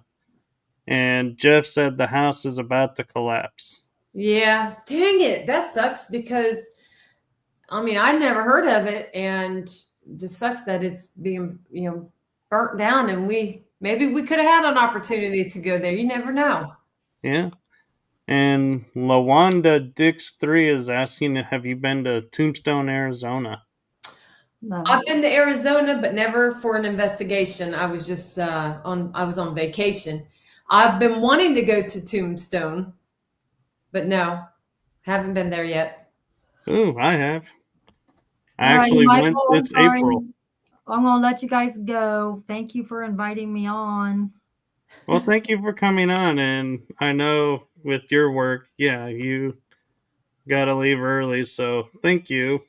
And Jeff said the house is about to collapse. Yeah, dang it. That sucks because, I never heard of it, and it just sucks that it's being, burnt down, and maybe we could have had an opportunity to go there. You never know. Yeah. And Lawanda Dix 3 is asking, have you been to Tombstone, Arizona? No. I've been to Arizona, but never for an investigation. I was just I was on vacation. I've been wanting to go to Tombstone, but no, haven't been there yet. Ooh, I have. I All right, actually went Michael, this April. I'm going to let you guys go. Thank you for inviting me on. Well, thank you for coming on. And I know with your work, you got to leave early. So thank you.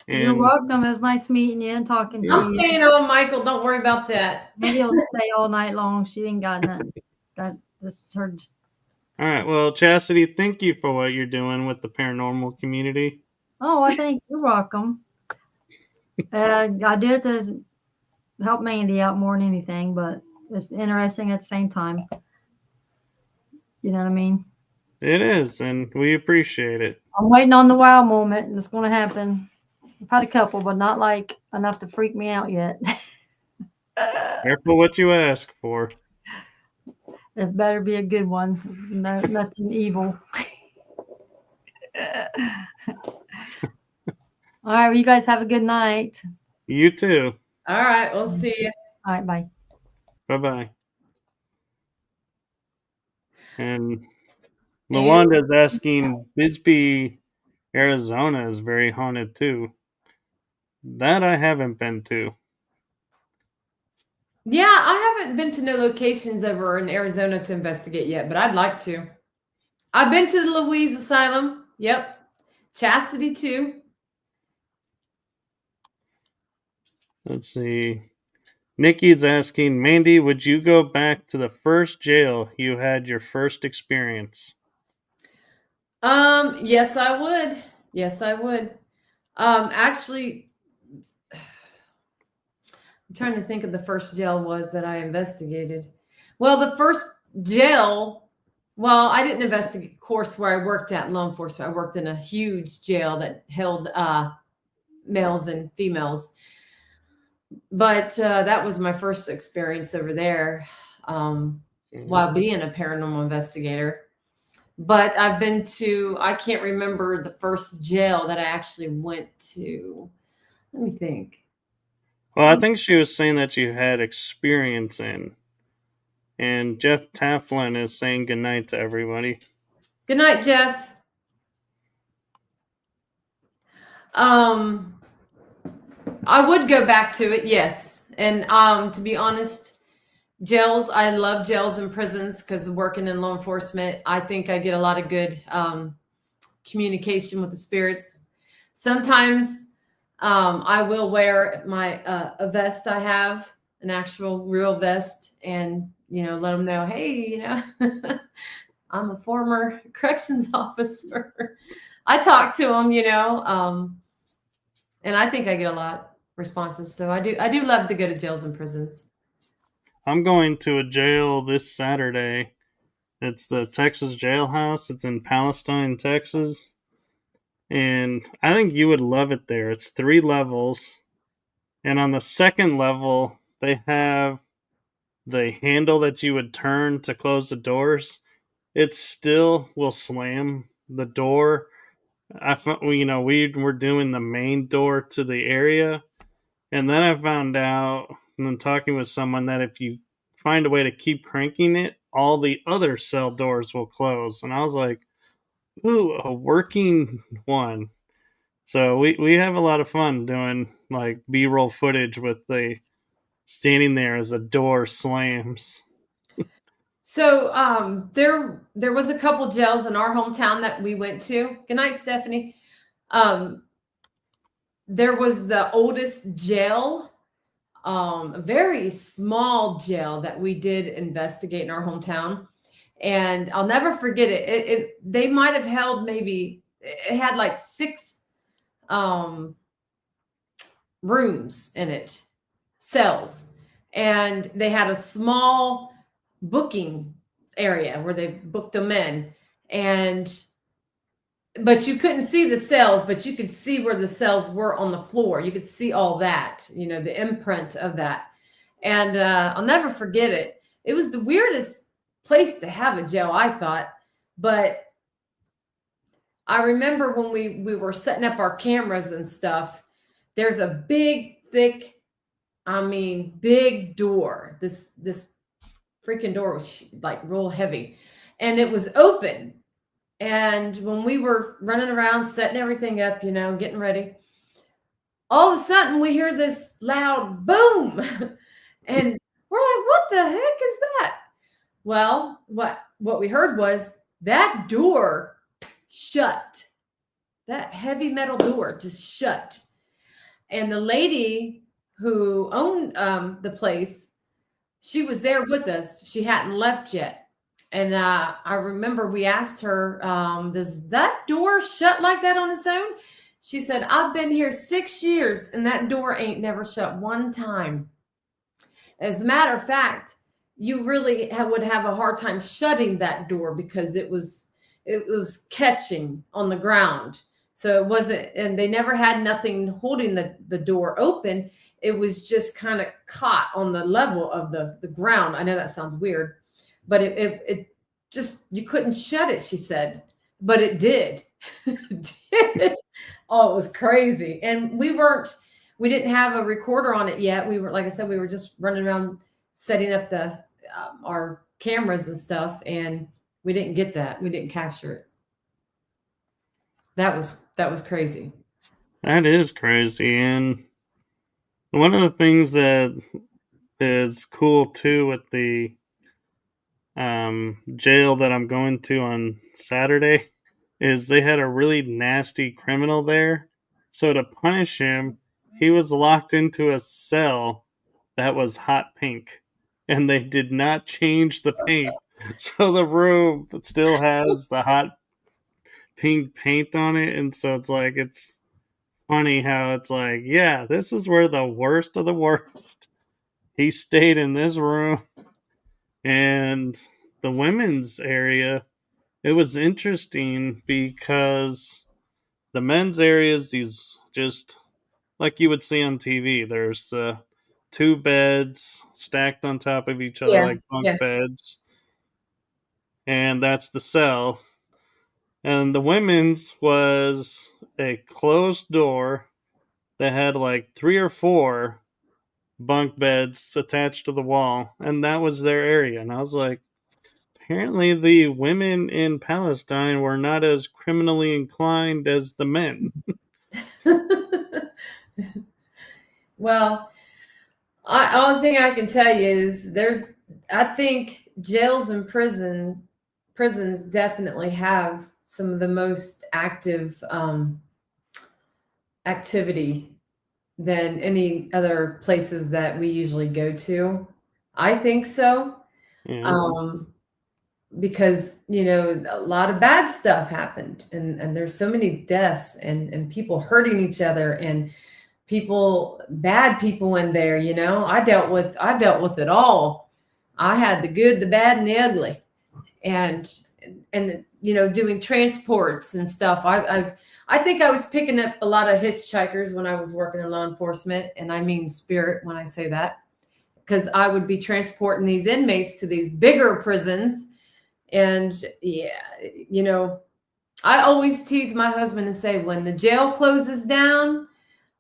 And you're welcome. It was nice meeting you and talking to you. I'm staying on, Michael. Don't worry about that. Maybe he'll stay all night long. She ain't got nothing. This is her. All right. Well, Chasity, thank you for what you're doing with the paranormal community. Oh, I think you're welcome. I do it to help Mandy out more than anything, but it's interesting at the same time. You know what I mean? It is, and we appreciate it. I'm waiting on the wow moment. It's going to happen. I've had a couple, but not like enough to freak me out yet. Careful what you ask for. It better be a good one. No, nothing evil. All right, well, you guys have a good night. You too. All right, we'll see you. All right, bye. Bye-bye. And Lawanda's asking, Bisbee, Arizona is very haunted too. That I haven't been to. Yeah, I haven't been to no locations over in Arizona to investigate yet, but I'd like to. I've been to the Louise Asylum. Yep. Chasity too. Let's see. Nikki's asking, Mandy, would you go back to the first jail you had your first experience? Yes, I would. Yes, I would. Actually, I'm trying to think of the first jail was that I investigated. Well, the first jail, I didn't investigate, of course, where I worked at in law enforcement. I worked in a huge jail that held males and females. But that was my first experience over there while being a paranormal investigator. But I've been to, I can't remember the first jail that I actually went to. Let me think. Well, I think she was saying that you had experience in. And Jeff Taflin is saying goodnight to everybody. Good night, Jeff. I would go back to it, yes. And to be honest, jails, I love jails and prisons because working in law enforcement, I think I get a lot of good communication with the spirits. Sometimes I will wear my a vest I have, an actual real vest, and let them know, hey, I'm a former corrections officer. I talk to them, and I think I get a lot of responses. So I do love to go to jails and prisons. I'm going to a jail this Saturday. It's the Texas Jailhouse. It's in Palestine, Texas. And I think you would love it there. It's 3 levels. And on the second level, they have the handle that you would turn to close the doors. It still will slam the door. We were doing the main door to the area. And then I found out, and then talking with someone, that if you find a way to keep cranking it, all the other cell doors will close. And I was like, ooh, a working one. So we have a lot of fun doing like B-roll footage with the standing there as the door slams. So there was a couple jails in our hometown that we went to. Good night, Stephanie. There was the oldest jail, a very small jail that we did investigate in our hometown. And I'll never forget it. They might have held maybe, it had like 6 rooms in it, cells. And they had a small booking area where they booked them in. But you couldn't see the cells, but you could see where the cells were on the floor. You could see all that, the imprint of that. And I'll never forget it. It was the weirdest place to have a jail, I thought. But I remember when we were setting up our cameras and stuff, there's a big, thick, big door. This freaking door was like real heavy, and it was open. And when we were running around, setting everything up, getting ready, all of a sudden we hear this loud boom. And we're like, what the heck is that? Well, what we heard was that door shut. That heavy metal door just shut. And the lady who owned the place, she was there with us. She hadn't left yet. And I remember we asked her, does that door shut like that on its own? She said, I've been here 6 years and that door ain't never shut one time. As a matter of fact, you really would have a hard time shutting that door because it was catching on the ground. So it wasn't, and they never had nothing holding the door open. It was just kind of caught on the level of the ground. I know that sounds weird, but it just, you couldn't shut it, she said, but it did. It did. Oh, it was crazy. And we didn't have a recorder on it yet. We were, like I said, we were just running around setting up our cameras and stuff. And we didn't get that. We didn't capture it. That was crazy. That is crazy. And one of the things that is cool too with the jail that I'm going to on Saturday is they had a really nasty criminal there. So to punish him, he was locked into a cell that was hot pink, and they did not change the paint. So the room still has the hot pink paint on it. And so it's funny how it's like, yeah, this is where the worst of the worst. He stayed in this room. And the women's area, it was interesting because the men's area is these just like you would see on TV. There's 2 beds stacked on top of each other like bunk beds. And that's the cell. And the women's was a closed door that had like 3 or 4 bunk beds attached to the wall, and that was their area. And I was like, apparently the women in Palestine were not as criminally inclined as the men. Well, only thing I can tell you is I think jails and prisons definitely have some of the most active activity than any other places that we usually go to. I think so. Yeah. Because, a lot of bad stuff happened, and there's so many deaths and people hurting each other, and bad people in there. I dealt with it all. I had the good, the bad, and the ugly, and doing transports and stuff. I think I was picking up a lot of hitchhikers when I was working in law enforcement, and I mean spirit when I say that, because I would be transporting these inmates to these bigger prisons. And yeah, I always tease my husband and say, when the jail closes down,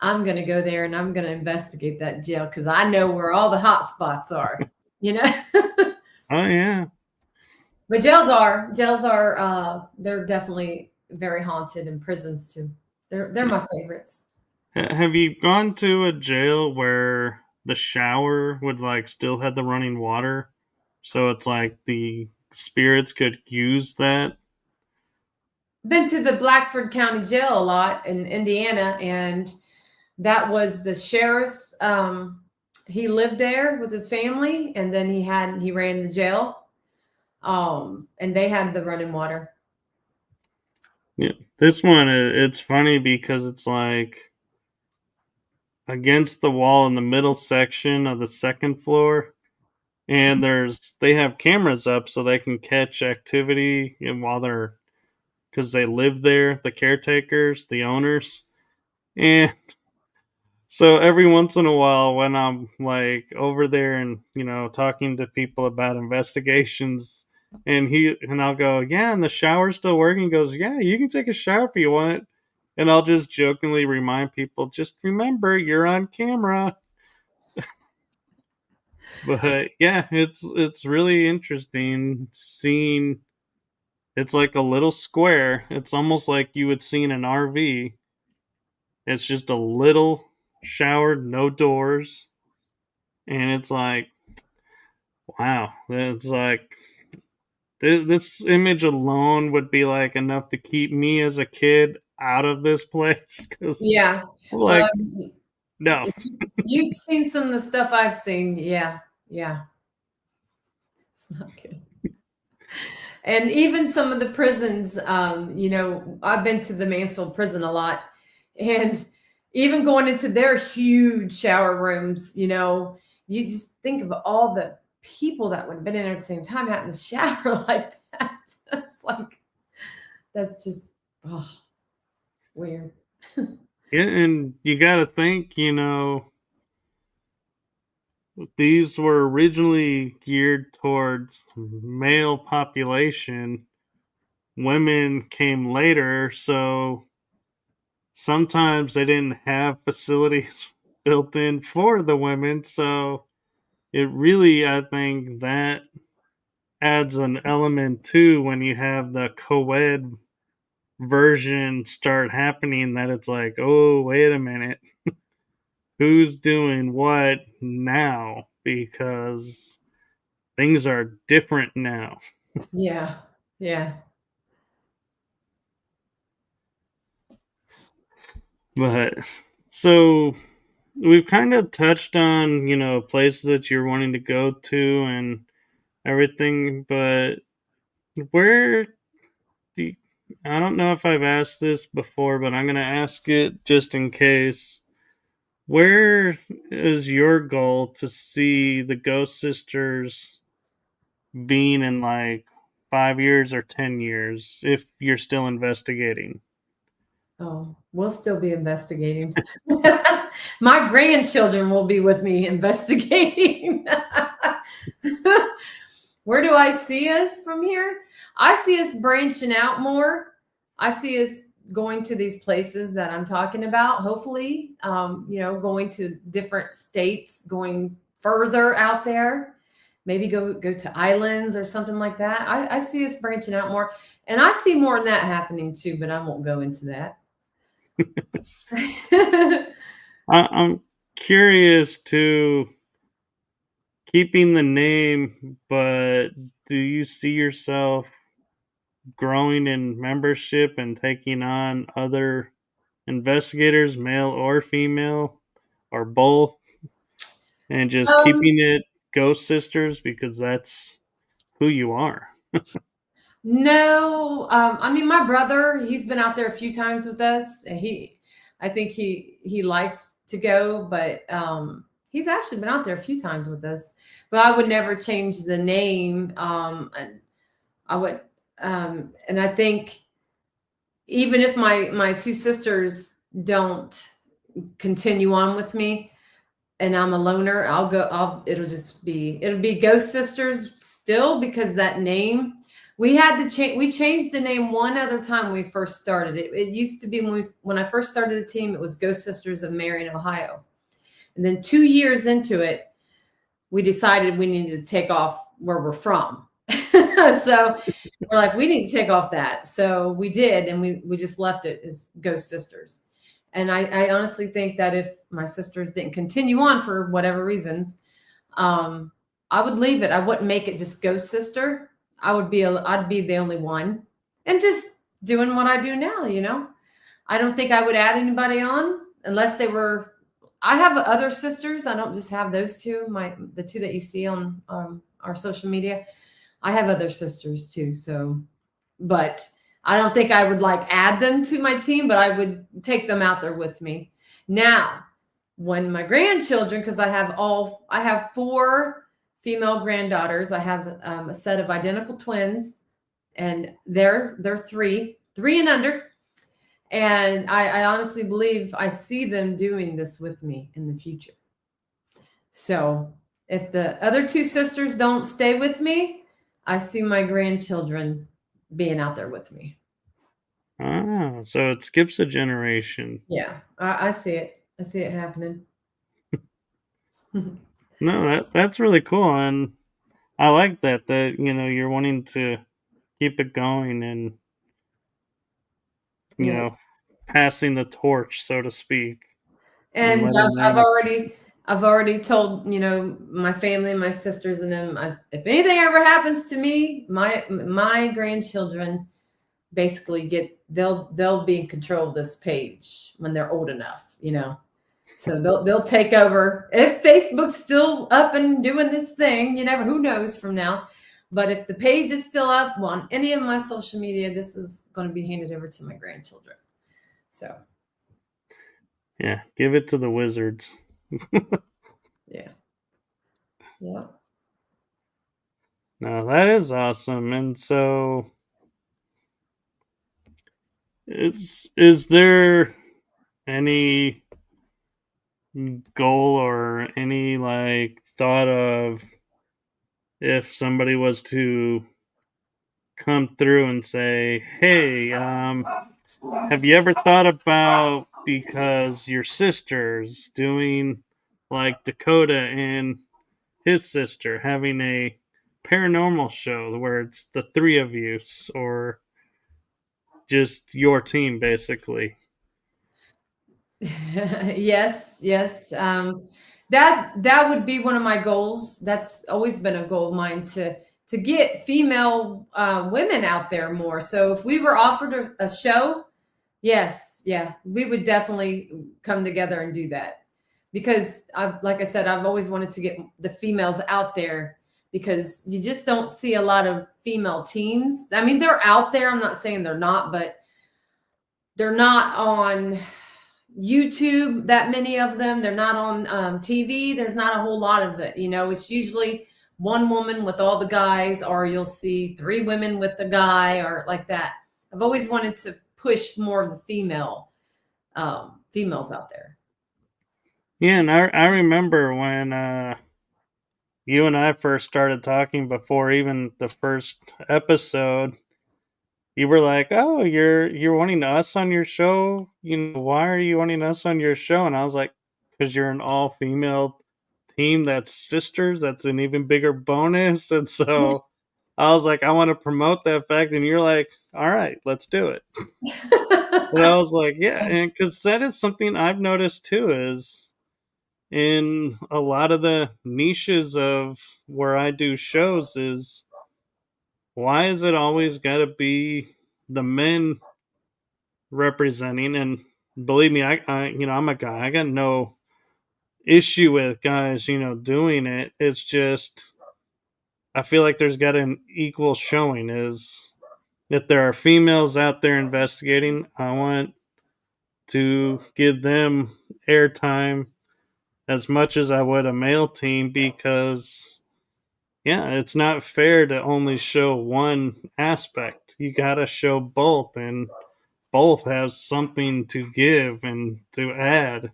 I'm going to go there and I'm going to investigate that jail, because I know where all the hot spots are, Oh, yeah. But jails are, they're definitely very haunted, and prisons too. They're my favorites. Have you gone to a jail where the shower would like still have the running water? So it's like the spirits could use that? Been to the Blackford County Jail a lot in Indiana, and that was the sheriff's. He lived there with his family, and then he ran the jail. And they had the running water. Yeah, this one, it's funny because it's like against the wall in the middle section of the second floor, and they have cameras up so they can catch activity, and because they live there, the caretakers, the owners, and so every once in a while when I'm like over there and talking to people about investigations, and I'll go, yeah, and the shower's still working. He goes, yeah, you can take a shower if you want. And I'll just jokingly remind people, just remember you're on camera. But yeah, it's really interesting seeing. It's like a little square. It's almost like you would see in an RV. It's just a little shower, no doors, and it's like, wow. It's like this image alone would be like enough to keep me as a kid out of this place, because Yeah. like no. You've seen some of the stuff I've seen. Yeah. It's not good. And even some of the prisons, I've been to the Mansfield prison a lot, and even going into their huge shower rooms, you just think of all the people that would have been in there at the same time having a shower like that. It's like, that's just weird. Yeah, and you got to think, these were originally geared towards male population. Women came later, so sometimes they didn't have facilities built in for the women. So it really, I think that adds an element too when you have the co-ed version start happening, that it's like, oh, wait a minute. Who's doing what now? Because things are different now. Yeah. But so we've kind of touched on, places that you're wanting to go to and everything, but where do you, I don't know if I've asked this before, but I'm going to ask it just in case. Where is your goal to see the Ghost Sisters being in like 5 years or 10 years if you're still investigating? Oh, we'll still be investigating. My grandchildren will be with me investigating. Where do I see us from here? I see us branching out more. I see us going to these places that I'm talking about, hopefully, going to different states, going further out there, maybe go to islands or something like that. I see us branching out more, and I see more in that happening too, but I won't go into that. I'm curious to keeping the name, but do you see yourself growing in membership and taking on other investigators, male or female, or both, and just Um, keeping it Ghost Sisters because that's who you are? No, I mean my brother, he's been out there a few times with us. And I think he likes to go, but he's actually been out there a few times with us. But I would never change the name. And I would, and I think even if my two sisters don't continue on with me, and I'm a loner, it'll be Ghost Sisters still because that name. We had to change. We changed the name one other time when we first started. It used to be when I first started the team, it was Ghost Sisters of Marion, Ohio. And then 2 years into it, we decided we needed to take off where we're from. So we're like, we need to take off that. So we did, and we just left it as Ghost Sisters. And I honestly think that if my sisters didn't continue on for whatever reasons, I would leave it. I wouldn't make it just Ghost Sister. I'd be the only one and just doing what I do now, you know. I don't think I would add anybody on unless they were. I have other sisters. I don't just have those two, the two that you see on our social media. I have other sisters too. So, but I don't think I would like add them to my team, but I would take them out there with me. Now, when my grandchildren, because I have 4 female granddaughters. I have a set of identical twins, and they're 3 and under. And I honestly believe I see them doing this with me in the future. So if the other 2 sisters don't stay with me, I see my grandchildren being out there with me. Ah, so it skips a generation. Yeah, I see it. I see it happening. No, that's really cool, and I like that you're wanting to keep it going and Yeah. passing the torch, so to speak. And letting them. I've already told, my family, my sisters and them, if anything ever happens to me, my grandchildren basically they'll be in control of this page when they're old enough, So they'll take over. If Facebook's still up and doing this thing, who knows from now. But if the page is still up on any of my social media, this is going to be handed over to my grandchildren. So Yeah, give it to the wizards. yeah. Yeah. No, that is awesome. And so is there any goal or any thought of if somebody was to come through and say, hey, have you ever thought about, because your sister's doing like Dakota and his sister having a paranormal show where it's the 3 of you or just your team basically? Yes. That would be one of my goals. That's always been a goal of mine to get female women out there more. So if we were offered a show, yes, yeah, we would definitely come together and do that. Because like I said, I've always wanted to get the females out there because you just don't see a lot of female teams. I mean, they're out there. I'm not saying they're not, but they're not on YouTube, that many of them. They're not on TV. There's not a whole lot of it. It's usually one woman with all the guys, or you'll see 3 women with the guy, or like that. I've always wanted to push more of the females out there. Yeah, and I remember when you and I first started talking before even the first episode. You were like, "Oh, you're wanting us on your show? Why are you wanting us on your show?" And I was like, "Because you're an all-female team that's sisters. That's an even bigger bonus." And so I was like, "I want to promote that fact." And you're like, "All right, let's do it." And I was like, "Yeah," and because that is something I've noticed too, is in a lot of the niches of where I do shows is, why is it always got to be the men representing and believe me, I'm a guy. I got no issue with guys, doing it. It's just I feel like there's got an equal showing. Is if there are females out there investigating, I want to give them airtime as much as I would a male team, because yeah, it's not fair to only show one aspect. You got to show both, and both have something to give and to add.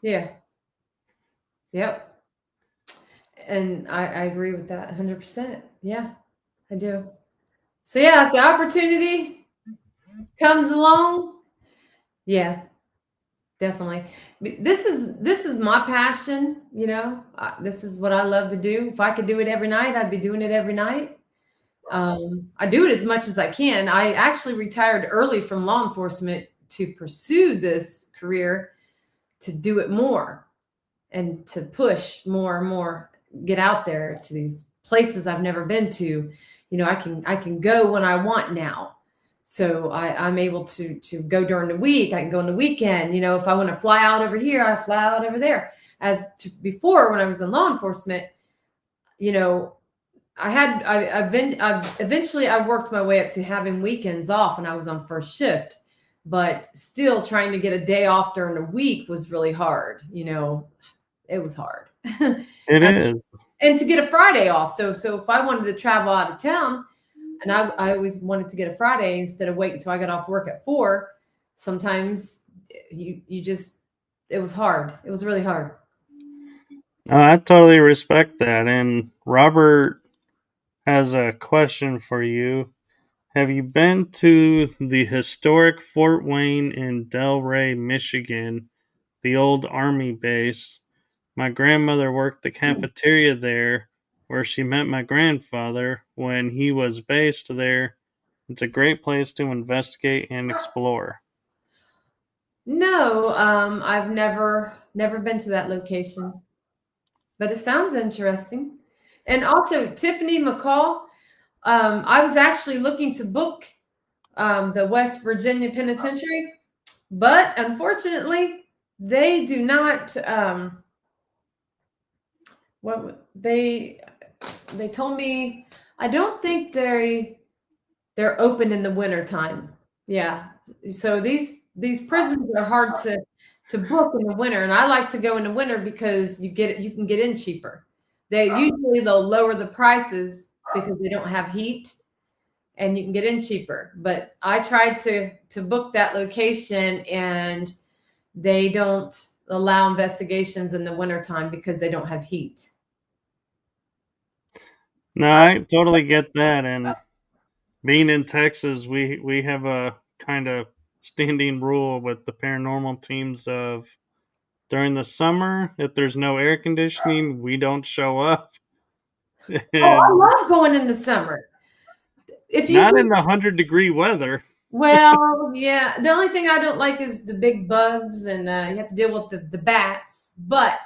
Yeah. Yep. And I agree with that 100%. Yeah, I do. So yeah, if the opportunity comes along, yeah, definitely. This is my passion, this is what I love to do. If I could do it every night, I'd be doing it every night. I do it as much as I can. I actually retired early from law enforcement to pursue this career, to do it more and to push more and more, get out there to these places I've never been to. I can go when I want now. So I'm able to go during the week. I can go on the weekend. If I want to fly out over here, I fly out over there. As to before, when I was in law enforcement, eventually I worked my way up to having weekends off, and I was on first shift, but still trying to get a day off during the week was really hard. It was hard. It is. And to get a Friday off. So if I wanted to travel out of town, and I always wanted to get a Friday instead of wait until I got off work at 4, sometimes you just, it was hard. It was really hard. I totally respect that. And Robert has a question for you. Have you been to the historic Fort Wayne in Delray, Michigan, the old Army base? My grandmother worked the cafeteria there, where she met my grandfather when he was based there. It's a great place to investigate and explore. No, I've never been to that location, but it sounds interesting. And also Tiffany McCall, I was actually looking to book the West Virginia Penitentiary, but unfortunately, they do not. What they told me, I don't think they're open in the winter time. Yeah, so these prisons are hard to book in the winter, and I like to go in the winter because you can get in cheaper. They'll lower the prices because they don't have heat, and you can get in cheaper. But I tried to book that location, and they don't allow investigations in the wintertime because they don't have heat. No, I totally get that. And being in Texas, we have a kind of standing rule with the paranormal teams of during the summer, if there's no air conditioning, we don't show up. Oh, I love going in the summer. Not in the 100-degree weather. Well, yeah. The only thing I don't like is the big bugs, and you have to deal with the bats. But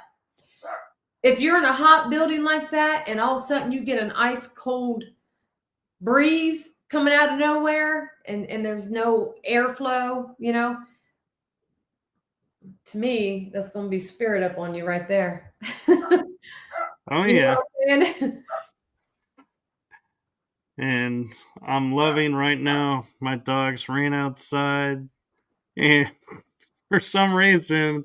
if you're in a hot building like that, and all of a sudden you get an ice cold breeze coming out of nowhere, and there's no airflow, to me, that's going to be spirit up on you right there. Oh, yeah. And I'm loving right now. My dogs ran outside, and for some reason,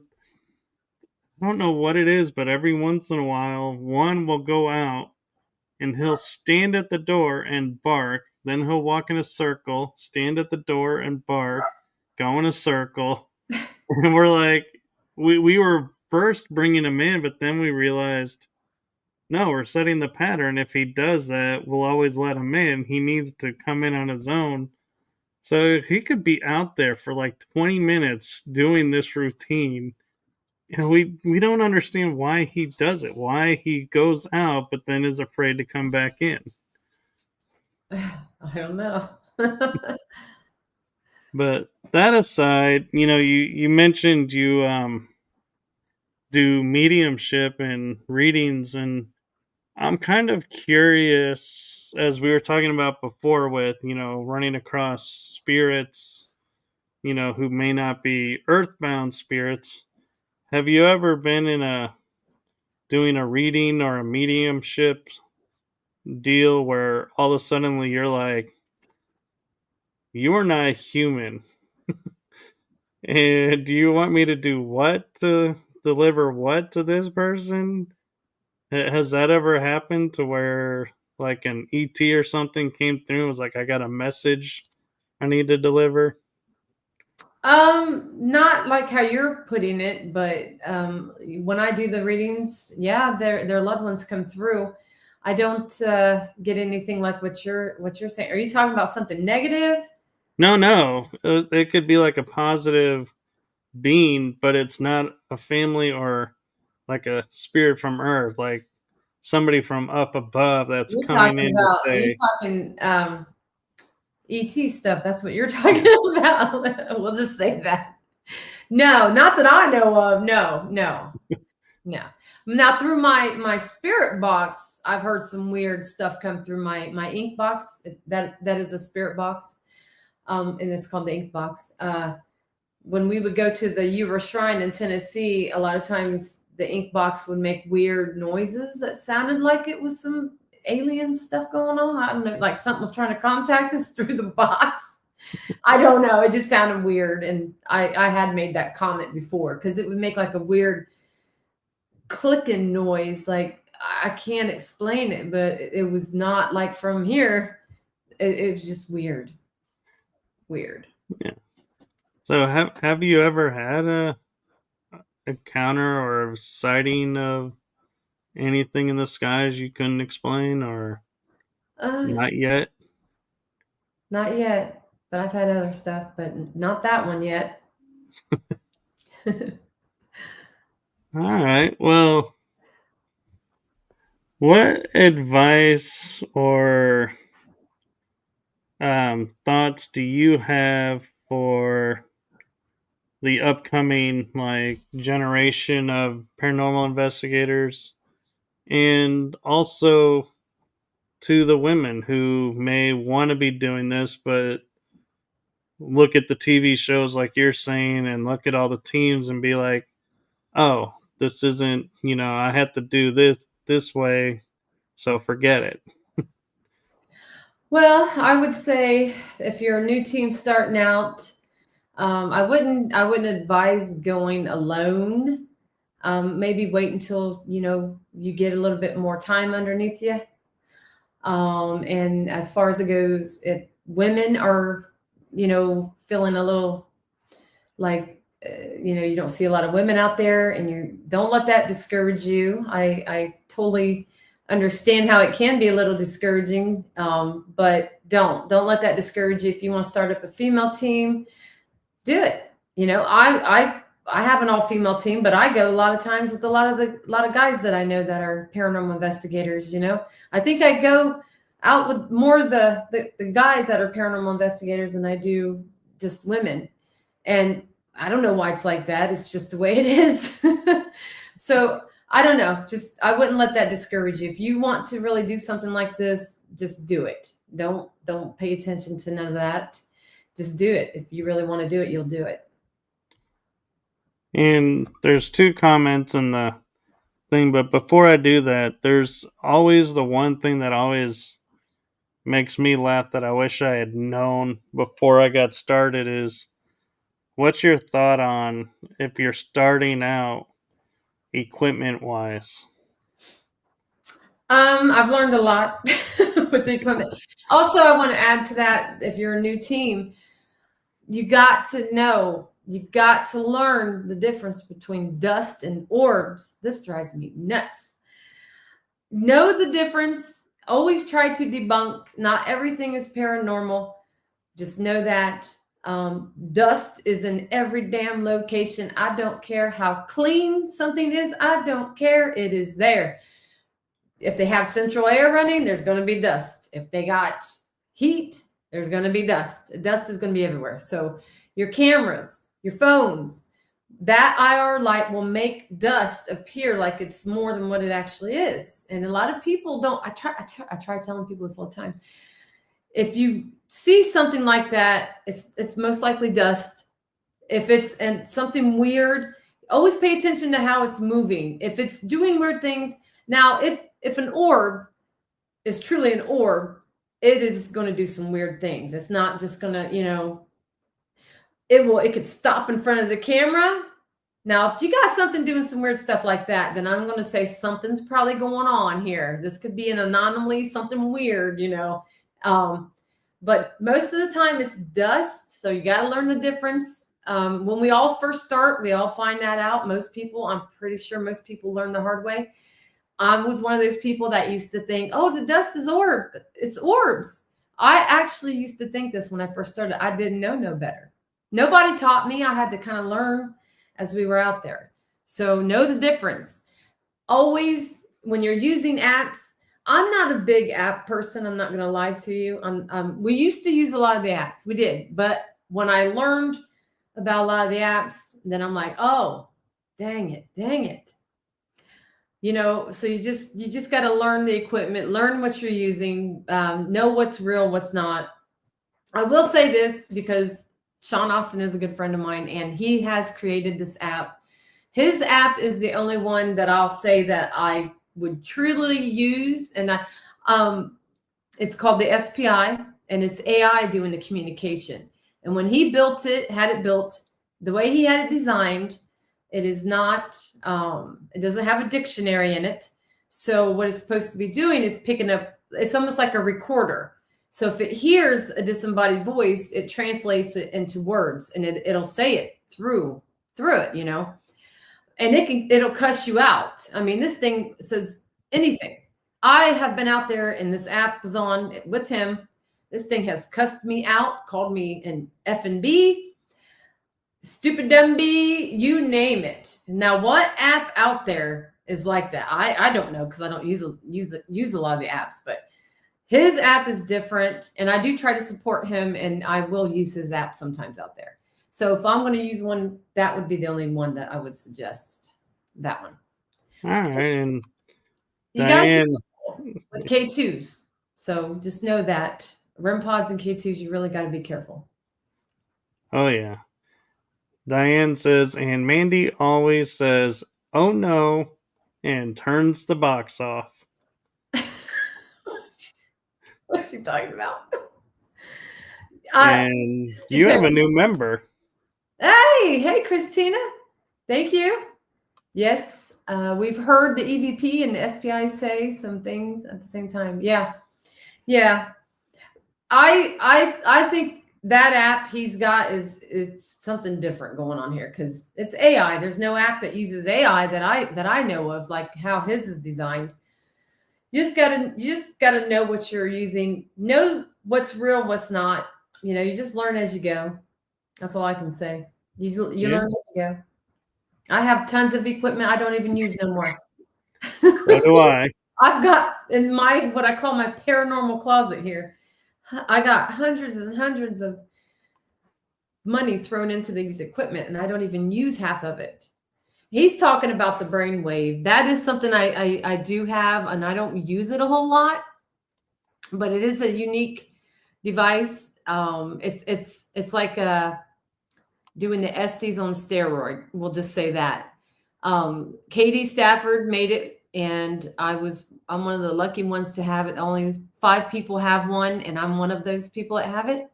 I don't know what it is, but every once in a while, one will go out and he'll stand at the door and bark. Then he'll walk in a circle, stand at the door and bark, go in a circle. And we're like, we were first bringing him in, but then we realized, no, we're setting the pattern. If he does that, we'll always let him in. He needs to come in on his own. So he could be out there for like 20 minutes doing this routine. And we don't understand why he does it, why he goes out but then is afraid to come back in. I don't know. But that aside, you mentioned you do mediumship and readings, and I'm kind of curious, as we were talking about before with, running across spirits, who may not be earthbound spirits. Have you ever been doing a reading or a mediumship deal where all of a sudden you're like, you are not human? And do you want me to do what to deliver what to this person? Has that ever happened to where like an ET or something came through and was like, I got a message I need to deliver? Not like how you're putting it, but when I do the readings, yeah, their loved ones come through. I don't get anything like what you're saying. Are you talking about something negative? No. It could be like a positive being, but it's not a family or like a spirit from Earth, like somebody from up above that's coming in to say. You're talking ET stuff. That's what you're talking about. We'll just say that. No, not that I know of. No. Now through my spirit box, I've heard some weird stuff come through my ink box. That is a spirit box. And it's called the ink box. When we would go to the Ura Shrine in Tennessee, a lot of times the ink box would make weird noises that sounded like it was some alien stuff going on. I don't know, like something was trying to contact us through the box. I don't know. It just sounded weird. And I had made that comment before because it would make like a weird clicking noise. Like I can't explain it, but it was not like from here. It was just weird. Yeah. So have you ever had a encounter or a sighting of anything in the skies you couldn't explain, or not yet? Not yet, but I've had other stuff, but not that one yet. All right. Well, what advice or thoughts do you have for the upcoming generation of paranormal investigators, and also to the women who may want to be doing this but look at the TV shows like you're saying and look at all the teams and be like, oh, this isn't, I have to do this way, so forget it? Well, I would say if you're a new team starting out, I wouldn't advise going alone. Maybe wait until you get a little bit more time underneath you. And as far as it goes, if women are feeling a little like you don't see a lot of women out there, and you don't let that discourage you. I totally understand how it can be a little discouraging, but don't let that discourage you. If you want to start up a female team, do it. I have an all-female team, but I go a lot of times with a lot of guys that I know that are paranormal investigators. I think I go out with more the guys that are paranormal investigators than I do just women. And I don't know why it's like that. It's just the way it is. So I don't know. Just, I wouldn't let that discourage you. If you want to really do something like this, just do it. Don't pay attention to none of that. Just do it. If you really want to do it, you'll do it. And there's 2 comments in the thing, but before I do that, there's always the one thing that always makes me laugh that I wish I had known before I got started is, what's your thought on if you're starting out equipment wise? I've learned a lot with the equipment. Also, I want to add to that, if you're a new team, you got to learn the difference between dust and orbs. This drives me nuts. Know the difference. Always try to debunk. Not everything is paranormal. Just know that dust is in every damn location. I don't care how clean something is. I don't care. It is there. If they have central air running, there's going to be dust. If they got heat, there's going to be dust. Dust is going to be everywhere. So your cameras, your phones, that IR light will make dust appear like it's more than what it actually is. And a lot of people don't. I try telling people this all the time. If you see something like that, it's most likely dust. If it's something weird, always pay attention to how it's moving. If it's doing weird things. Now, if an orb is truly an orb, it is going to do some weird things. It's not just going to, it could stop in front of the camera. Now, if you got something doing some weird stuff like that, then I'm going to say something's probably going on here. This could be an anomaly, something weird, but most of the time it's dust. So you got to learn the difference. When we all first start, we all find that out. I'm pretty sure most people learn the hard way. I was one of those people that used to think, oh, the dust is it's orbs. I actually used to think this when I first started. I didn't know no better. Nobody taught me. I had to kind of learn as we were out there. So know the difference. Always, when you're using apps, I'm not a big app person. I'm not going to lie to you. We used to use a lot of the apps. We did. But when I learned about a lot of the apps, then I'm like, oh, dang it. So you just got to learn the equipment, learn what you're using, know what's real, what's not. I will say this because Sean Austin is a good friend of mine, and he has created this app. His app is the only one that I'll say that I would truly use. And it's called the SPI, and it's AI doing the communication. And when he had it built, the way he had it designed, it is not, it doesn't have a dictionary in it. So what it's supposed to be doing is picking up, it's almost like a recorder. So if it hears a disembodied voice, it translates it into words, and it'll say it through it, and it'll cuss you out. I mean, this thing says anything. I have been out there and this app was on with him. This thing has cussed me out, called me an effing B, stupid dumb B, you name it. Now, what app out there is like that? I don't know, because I don't use a lot of the apps, but his app is different, and I do try to support him, and I will use his app sometimes out there. So if I'm going to use one, that would be the only one that I would suggest. That one. All right, and you Diane, got to be careful with K2s. So just know that REM pods and K2s, you really got to be careful. Oh yeah. Diane says, and Mandy always says, "Oh no," and turns the box off. What's she talking about? And you have a new member. Hey, Christina. Thank you. Yes, we've heard the EVP and the SPI say some things at the same time. Yeah. I think that app he's got it's something different going on here, because it's AI. There's no app that uses AI that I know of, like how his is designed. You just gotta know what you're using, know what's real, what's not. You just learn as you go. That's all I can say. You learn as you go. I have tons of equipment I don't even use no more. So do I. I've got in my what I call my paranormal closet here. I got hundreds and hundreds of money thrown into these equipment, and I don't even use half of it. He's talking about the brainwave. That is something I do have, and I don't use it a whole lot, but it is a unique device. It's like doing the Estes on steroid. We'll just say that. Katie Stafford made it, and I'm one of the lucky ones to have it. Only 5 people have one, and I'm one of those people that have it.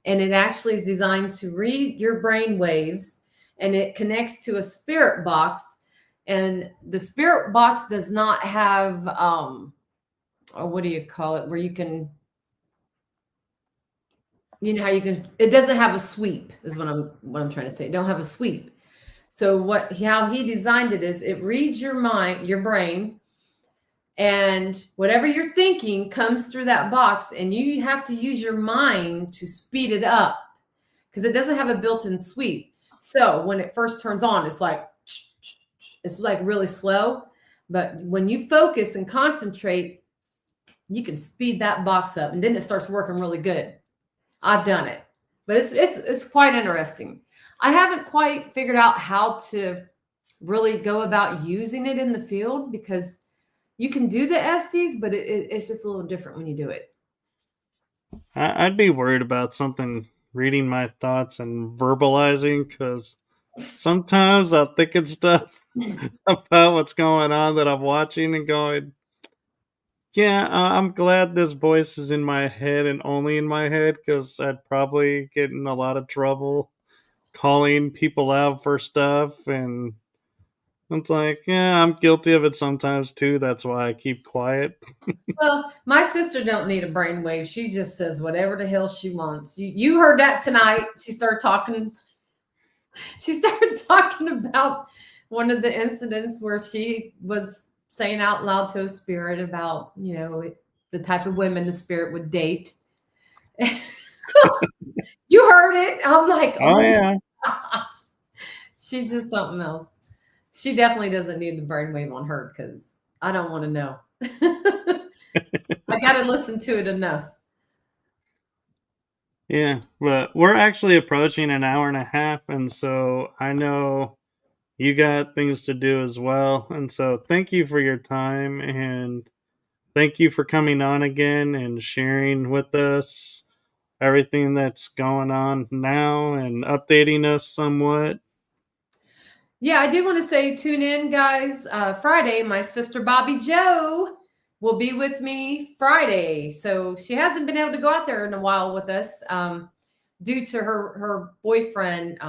And it actually is designed to read your brain waves, and it connects to a spirit box. And the spirit box does not have, what do you call it? Where you can, how you can, it doesn't have a sweep is what I'm trying to say. It don't have a sweep. So how he designed it is it reads your mind, your brain, and whatever you're thinking comes through that box, and you have to use your mind to speed it up, because it doesn't have a built-in sweep. So when it first turns on, it's like really slow. But when you focus and concentrate, you can speed that box up, and then it starts working really good. I've done it, but it's quite interesting. I haven't quite figured out how to really go about using it in the field, because you can do the Estes, but it's just a little different when you do it. I'd be worried about something reading my thoughts and verbalizing, because sometimes I'm thinking stuff about what's going on that I'm watching and going, yeah, I'm glad this voice is in my head and only in my head, because I'd probably get in a lot of trouble calling people out for stuff. And it's like, yeah, I'm guilty of it sometimes too. That's why I keep quiet. Well, my sister don't need a brainwave. She just says whatever the hell she wants. You heard that tonight. She started talking. She started talking about one of the incidents where she was saying out loud to a spirit about, the type of women the spirit would date. You heard it. I'm like, Oh, yeah. gosh. She's just something else. She definitely doesn't need the brainwave on her because I don't want to know. I got to listen to it enough. Yeah, but we're actually approaching an hour and a half, and so I know you got things to do as well. And so thank you for your time, and thank you for coming on again and sharing with us everything that's going on now and updating us somewhat. Yeah, I do want to say tune in, guys. Friday, my sister Bobbie Jo will be with me Friday. So she hasn't been able to go out there in a while with us due to her boyfriend.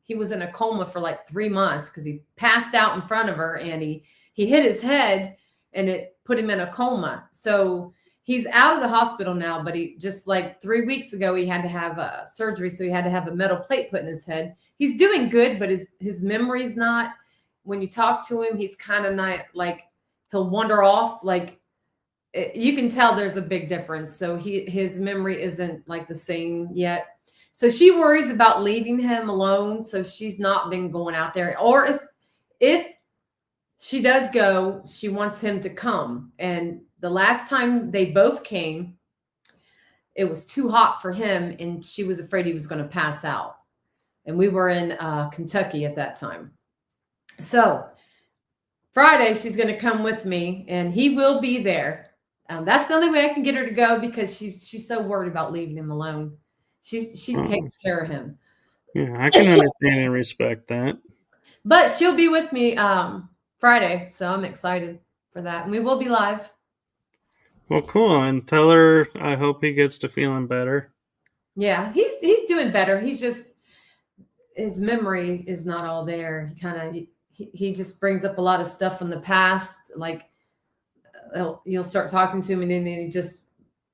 He was in a coma for like 3 months because he passed out in front of her and he hit his head and it put him in a coma. So he's out of the hospital now, but he just like 3 weeks ago, he had to have surgery. So he had to have a metal plate put in his head. He's doing good, but his memory's not. When you talk to him, he's kind of not like he'll wander off. Like you can tell there's a big difference. So his memory isn't like the same yet. So she worries about leaving him alone. So she's not been going out there. Or if she does go, she wants him to come. And the last time they both came, it was too hot for him, and she was afraid he was going to pass out. And we were in Kentucky at that time. So Friday, she's going to come with me, and he will be there. That's the only way I can get her to go because she's so worried about leaving him alone. She takes care of him. Yeah, I can understand and respect that. But she'll be with me Friday, so I'm excited for that. And we will be live. Well, cool. And tell her I hope he gets to feeling better. Yeah, he's doing better. He's just, his memory is not all there. He just brings up a lot of stuff from the past. Like you'll start talking to him and then he just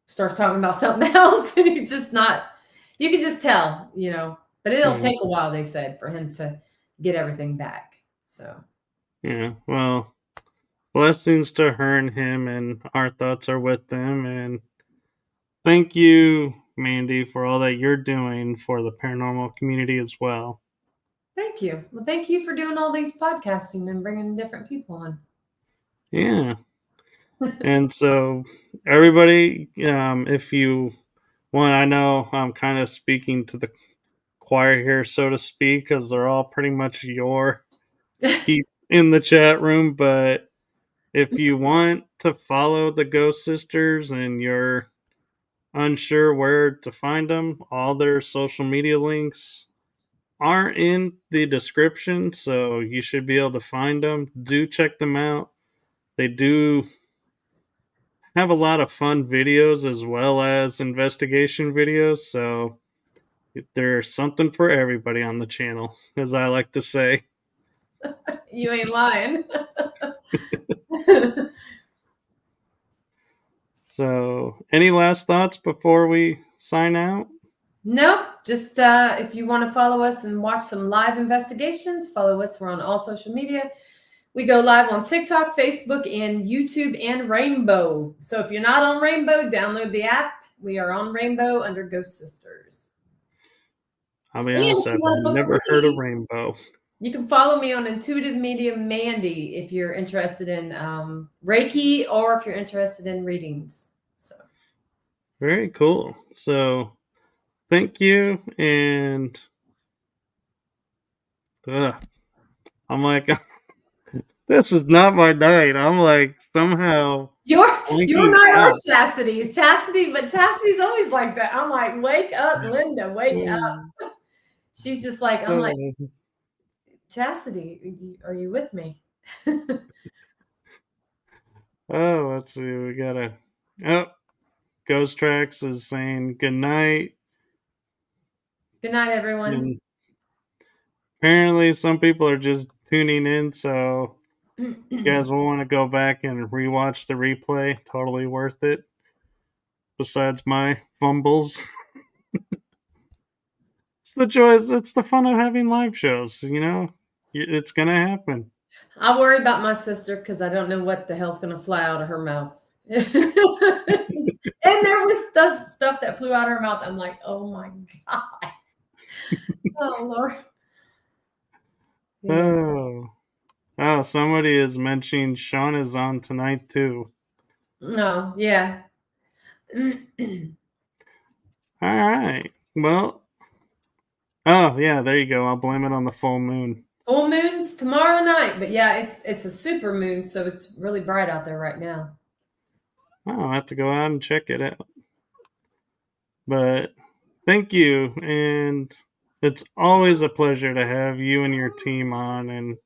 starts talking about something else. And he's just not, you can just tell, but it'll take a while, they said, for him to get everything back. So, yeah, well, blessings to her and him, and our thoughts are with them. And thank you, Mandy, for all that you're doing for the paranormal community as well. Thank you. Well, thank you for doing all these podcasting and bringing different people on. Yeah. And so, everybody, if you want, I know I'm kind of speaking to the choir here, so to speak, because they're all pretty much your keep in the chat room. But if you want to follow the Ghost Sisters and you're unsure where to find them, all their social media links are in the description, so you should be able to find them. Do check them out. They do have a lot of fun videos as well as investigation videos, so there's something for everybody on the channel, as I like to say. You ain't lying. So, any last thoughts before we sign out? Nope. Just if you want to follow us and watch some live investigations, follow us. We're on all social media. We go live on TikTok, Facebook, and YouTube, and Rainbow. So if you're not on Rainbow, download the app. We are on Rainbow under Ghost Sisters. I'll be honest, I've never heard of Rainbow. You can follow me on Intuitive Medium Mandy if you're interested in Reiki or if you're interested in readings. So very cool. So thank you, and I'm like, This is not my night. I'm like somehow Your blinking night or out. Chastity's. But Chastity's always like that. I'm like, wake up, Linda, wake up. She's just like, I'm like, Chastity, are you with me? Oh, let's see. We got Ghost Tracks is saying good night. Good night, everyone. And apparently, some people are just tuning in, so you guys will want to go back and rewatch the replay. Totally worth it. Besides my fumbles. It's the joys, it's the fun of having live shows, you know? It's going to happen. I worry about my sister because I don't know what the hell's going to fly out of her mouth. And there was stuff that flew out of her mouth. I'm like, oh my God. Oh, Lord. Yeah. Oh, somebody is mentioning Sean is on tonight too. Oh, yeah. All right. Well, oh yeah, there you go. I'll blame it on the full moon. Full moon's tomorrow night, but yeah, it's a super moon, so it's really bright out there right now. Oh, I'll have to go out and check it out. But thank you, and it's always a pleasure to have you and your team on, and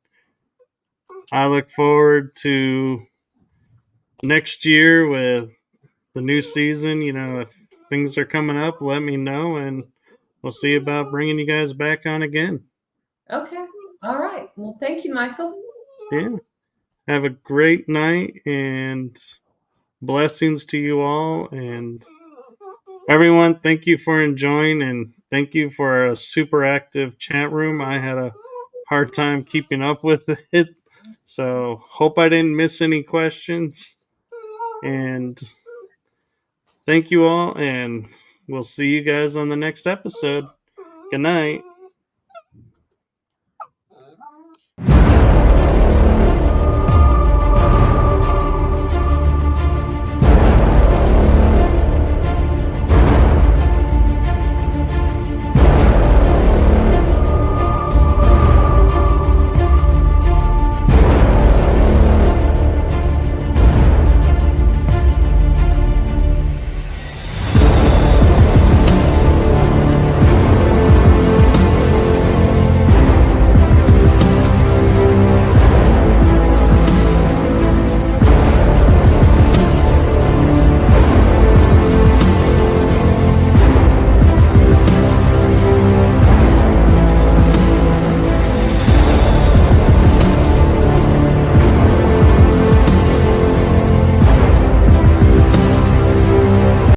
I look forward to next year with the new season. You know, if things are coming up, let me know, and we'll see about bringing you guys back on again. Okay. All right. Well, thank you, Michael. Yeah. Have a great night, and blessings to you all. And everyone, thank you for enjoying, and thank you for a super active chat room. I had a hard time keeping up with it, so hope I didn't miss any questions. And thank you all, and we'll see you guys on the next episode. Good night.